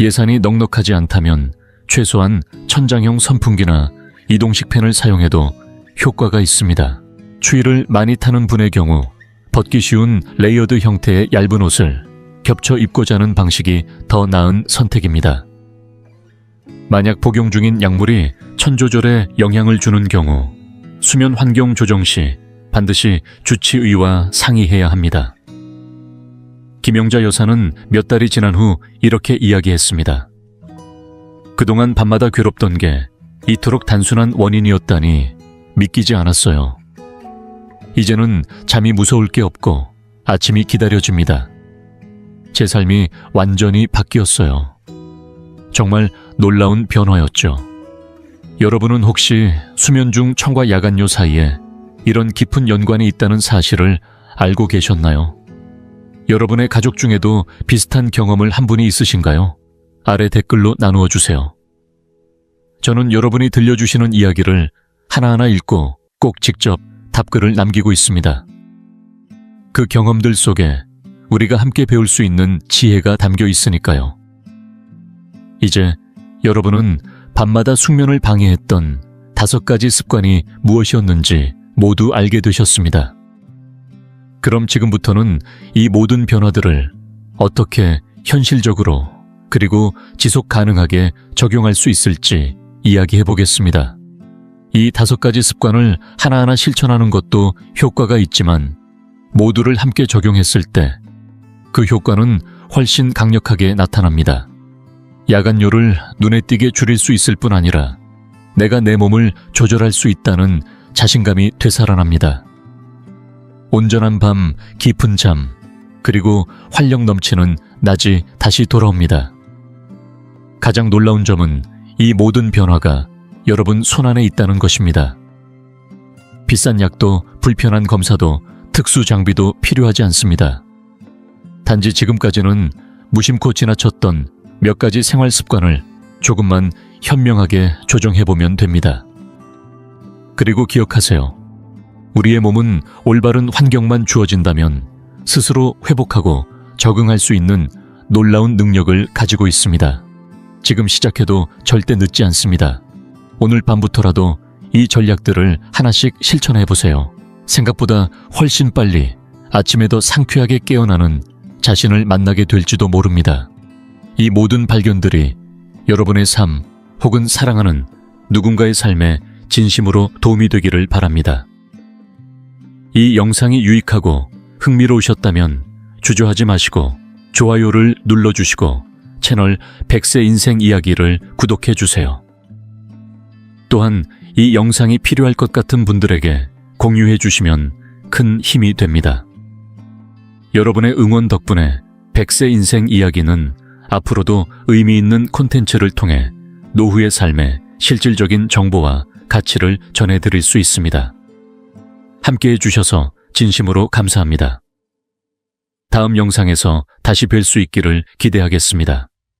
예산이 넉넉하지 않다면 최소한 천장형 선풍기나 이동식 팬을 사용해도 효과가 있습니다. 추위를 많이 타는 분의 경우 벗기 쉬운 레이어드 형태의 얇은 옷을 겹쳐 입고 자는 방식이 더 나은 선택입니다. 만약 복용 중인 약물이 천조절에 영향을 주는 경우 수면 환경 조정 시 반드시 주치의와 상의해야 합니다. 김영자 여사는 몇 달이 지난 후 이렇게 이야기했습니다. 그동안 밤마다 괴롭던 게 이토록 단순한 원인이었다니 믿기지 않았어요. 이제는 잠이 무서울 게 없고 아침이 기다려집니다. 제 삶이 완전히 바뀌었어요. 정말 놀라운 변화였죠. 여러분은 혹시 수면 중 청과 야간요 사이에 이런 깊은 연관이 있다는 사실을 알고 계셨나요? 여러분의 가족 중에도 비슷한 경험을 한 분이 있으신가요? 아래 댓글로 나누어 주세요. 저는 여러분이 들려주시는 이야기를 하나하나 읽고 꼭 직접 답글을 남기고 있습니다. 그 경험들 속에 우리가 함께 배울 수 있는 지혜가 담겨 있으니까요. 이제 여러분은 밤마다 숙면을 방해했던 5가지 습관이 무엇이었는지 모두 알게 되셨습니다. 그럼 지금부터는 이 모든 변화들을 어떻게 현실적으로 그리고 지속 가능하게 적용할 수 있을지 이야기해 보겠습니다. 이 5가지 습관을 하나하나 실천하는 것도 효과가 있지만 모두를 함께 적용했을 때 그 효과는 훨씬 강력하게 나타납니다. 야간요를 눈에 띄게 줄일 수 있을 뿐 아니라 내가 내 몸을 조절할 수 있다는 자신감이 되살아납니다. 온전한 밤, 깊은 잠, 그리고 활력 넘치는 낮이 다시 돌아옵니다. 가장 놀라운 점은 이 모든 변화가 여러분 손안에 있다는 것입니다. 비싼 약도 불편한 검사도 특수 장비도 필요하지 않습니다. 단지 지금까지는 무심코 지나쳤던 몇 가지 생활 습관을 조금만 현명하게 조정해보면 됩니다. 그리고 기억하세요. 우리의 몸은 올바른 환경만 주어진다면 스스로 회복하고 적응할 수 있는 놀라운 능력을 가지고 있습니다. 지금 시작해도 절대 늦지 않습니다. 오늘 밤부터라도 이 전략들을 하나씩 실천해보세요. 생각보다 훨씬 빨리 아침에 더 상쾌하게 깨어나는 자신을 만나게 될지도 모릅니다. 이 모든 발견들이 여러분의 삶 혹은 사랑하는 누군가의 삶에 진심으로 도움이 되기를 바랍니다. 이 영상이 유익하고 흥미로우셨다면 주저하지 마시고 좋아요를 눌러주시고 채널 100세 인생 이야기를 구독해주세요. 또한 이 영상이 필요할 것 같은 분들에게 공유해 주시면 큰 힘이 됩니다. 여러분의 응원 덕분에 100세 인생 이야기는 앞으로도 의미 있는 콘텐츠를 통해 노후의 삶에 실질적인 정보와 가치를 전해드릴 수 있습니다. 함께해 주셔서 진심으로 감사합니다. 다음 영상에서 다시 뵐 수 있기를 기대하겠습니다.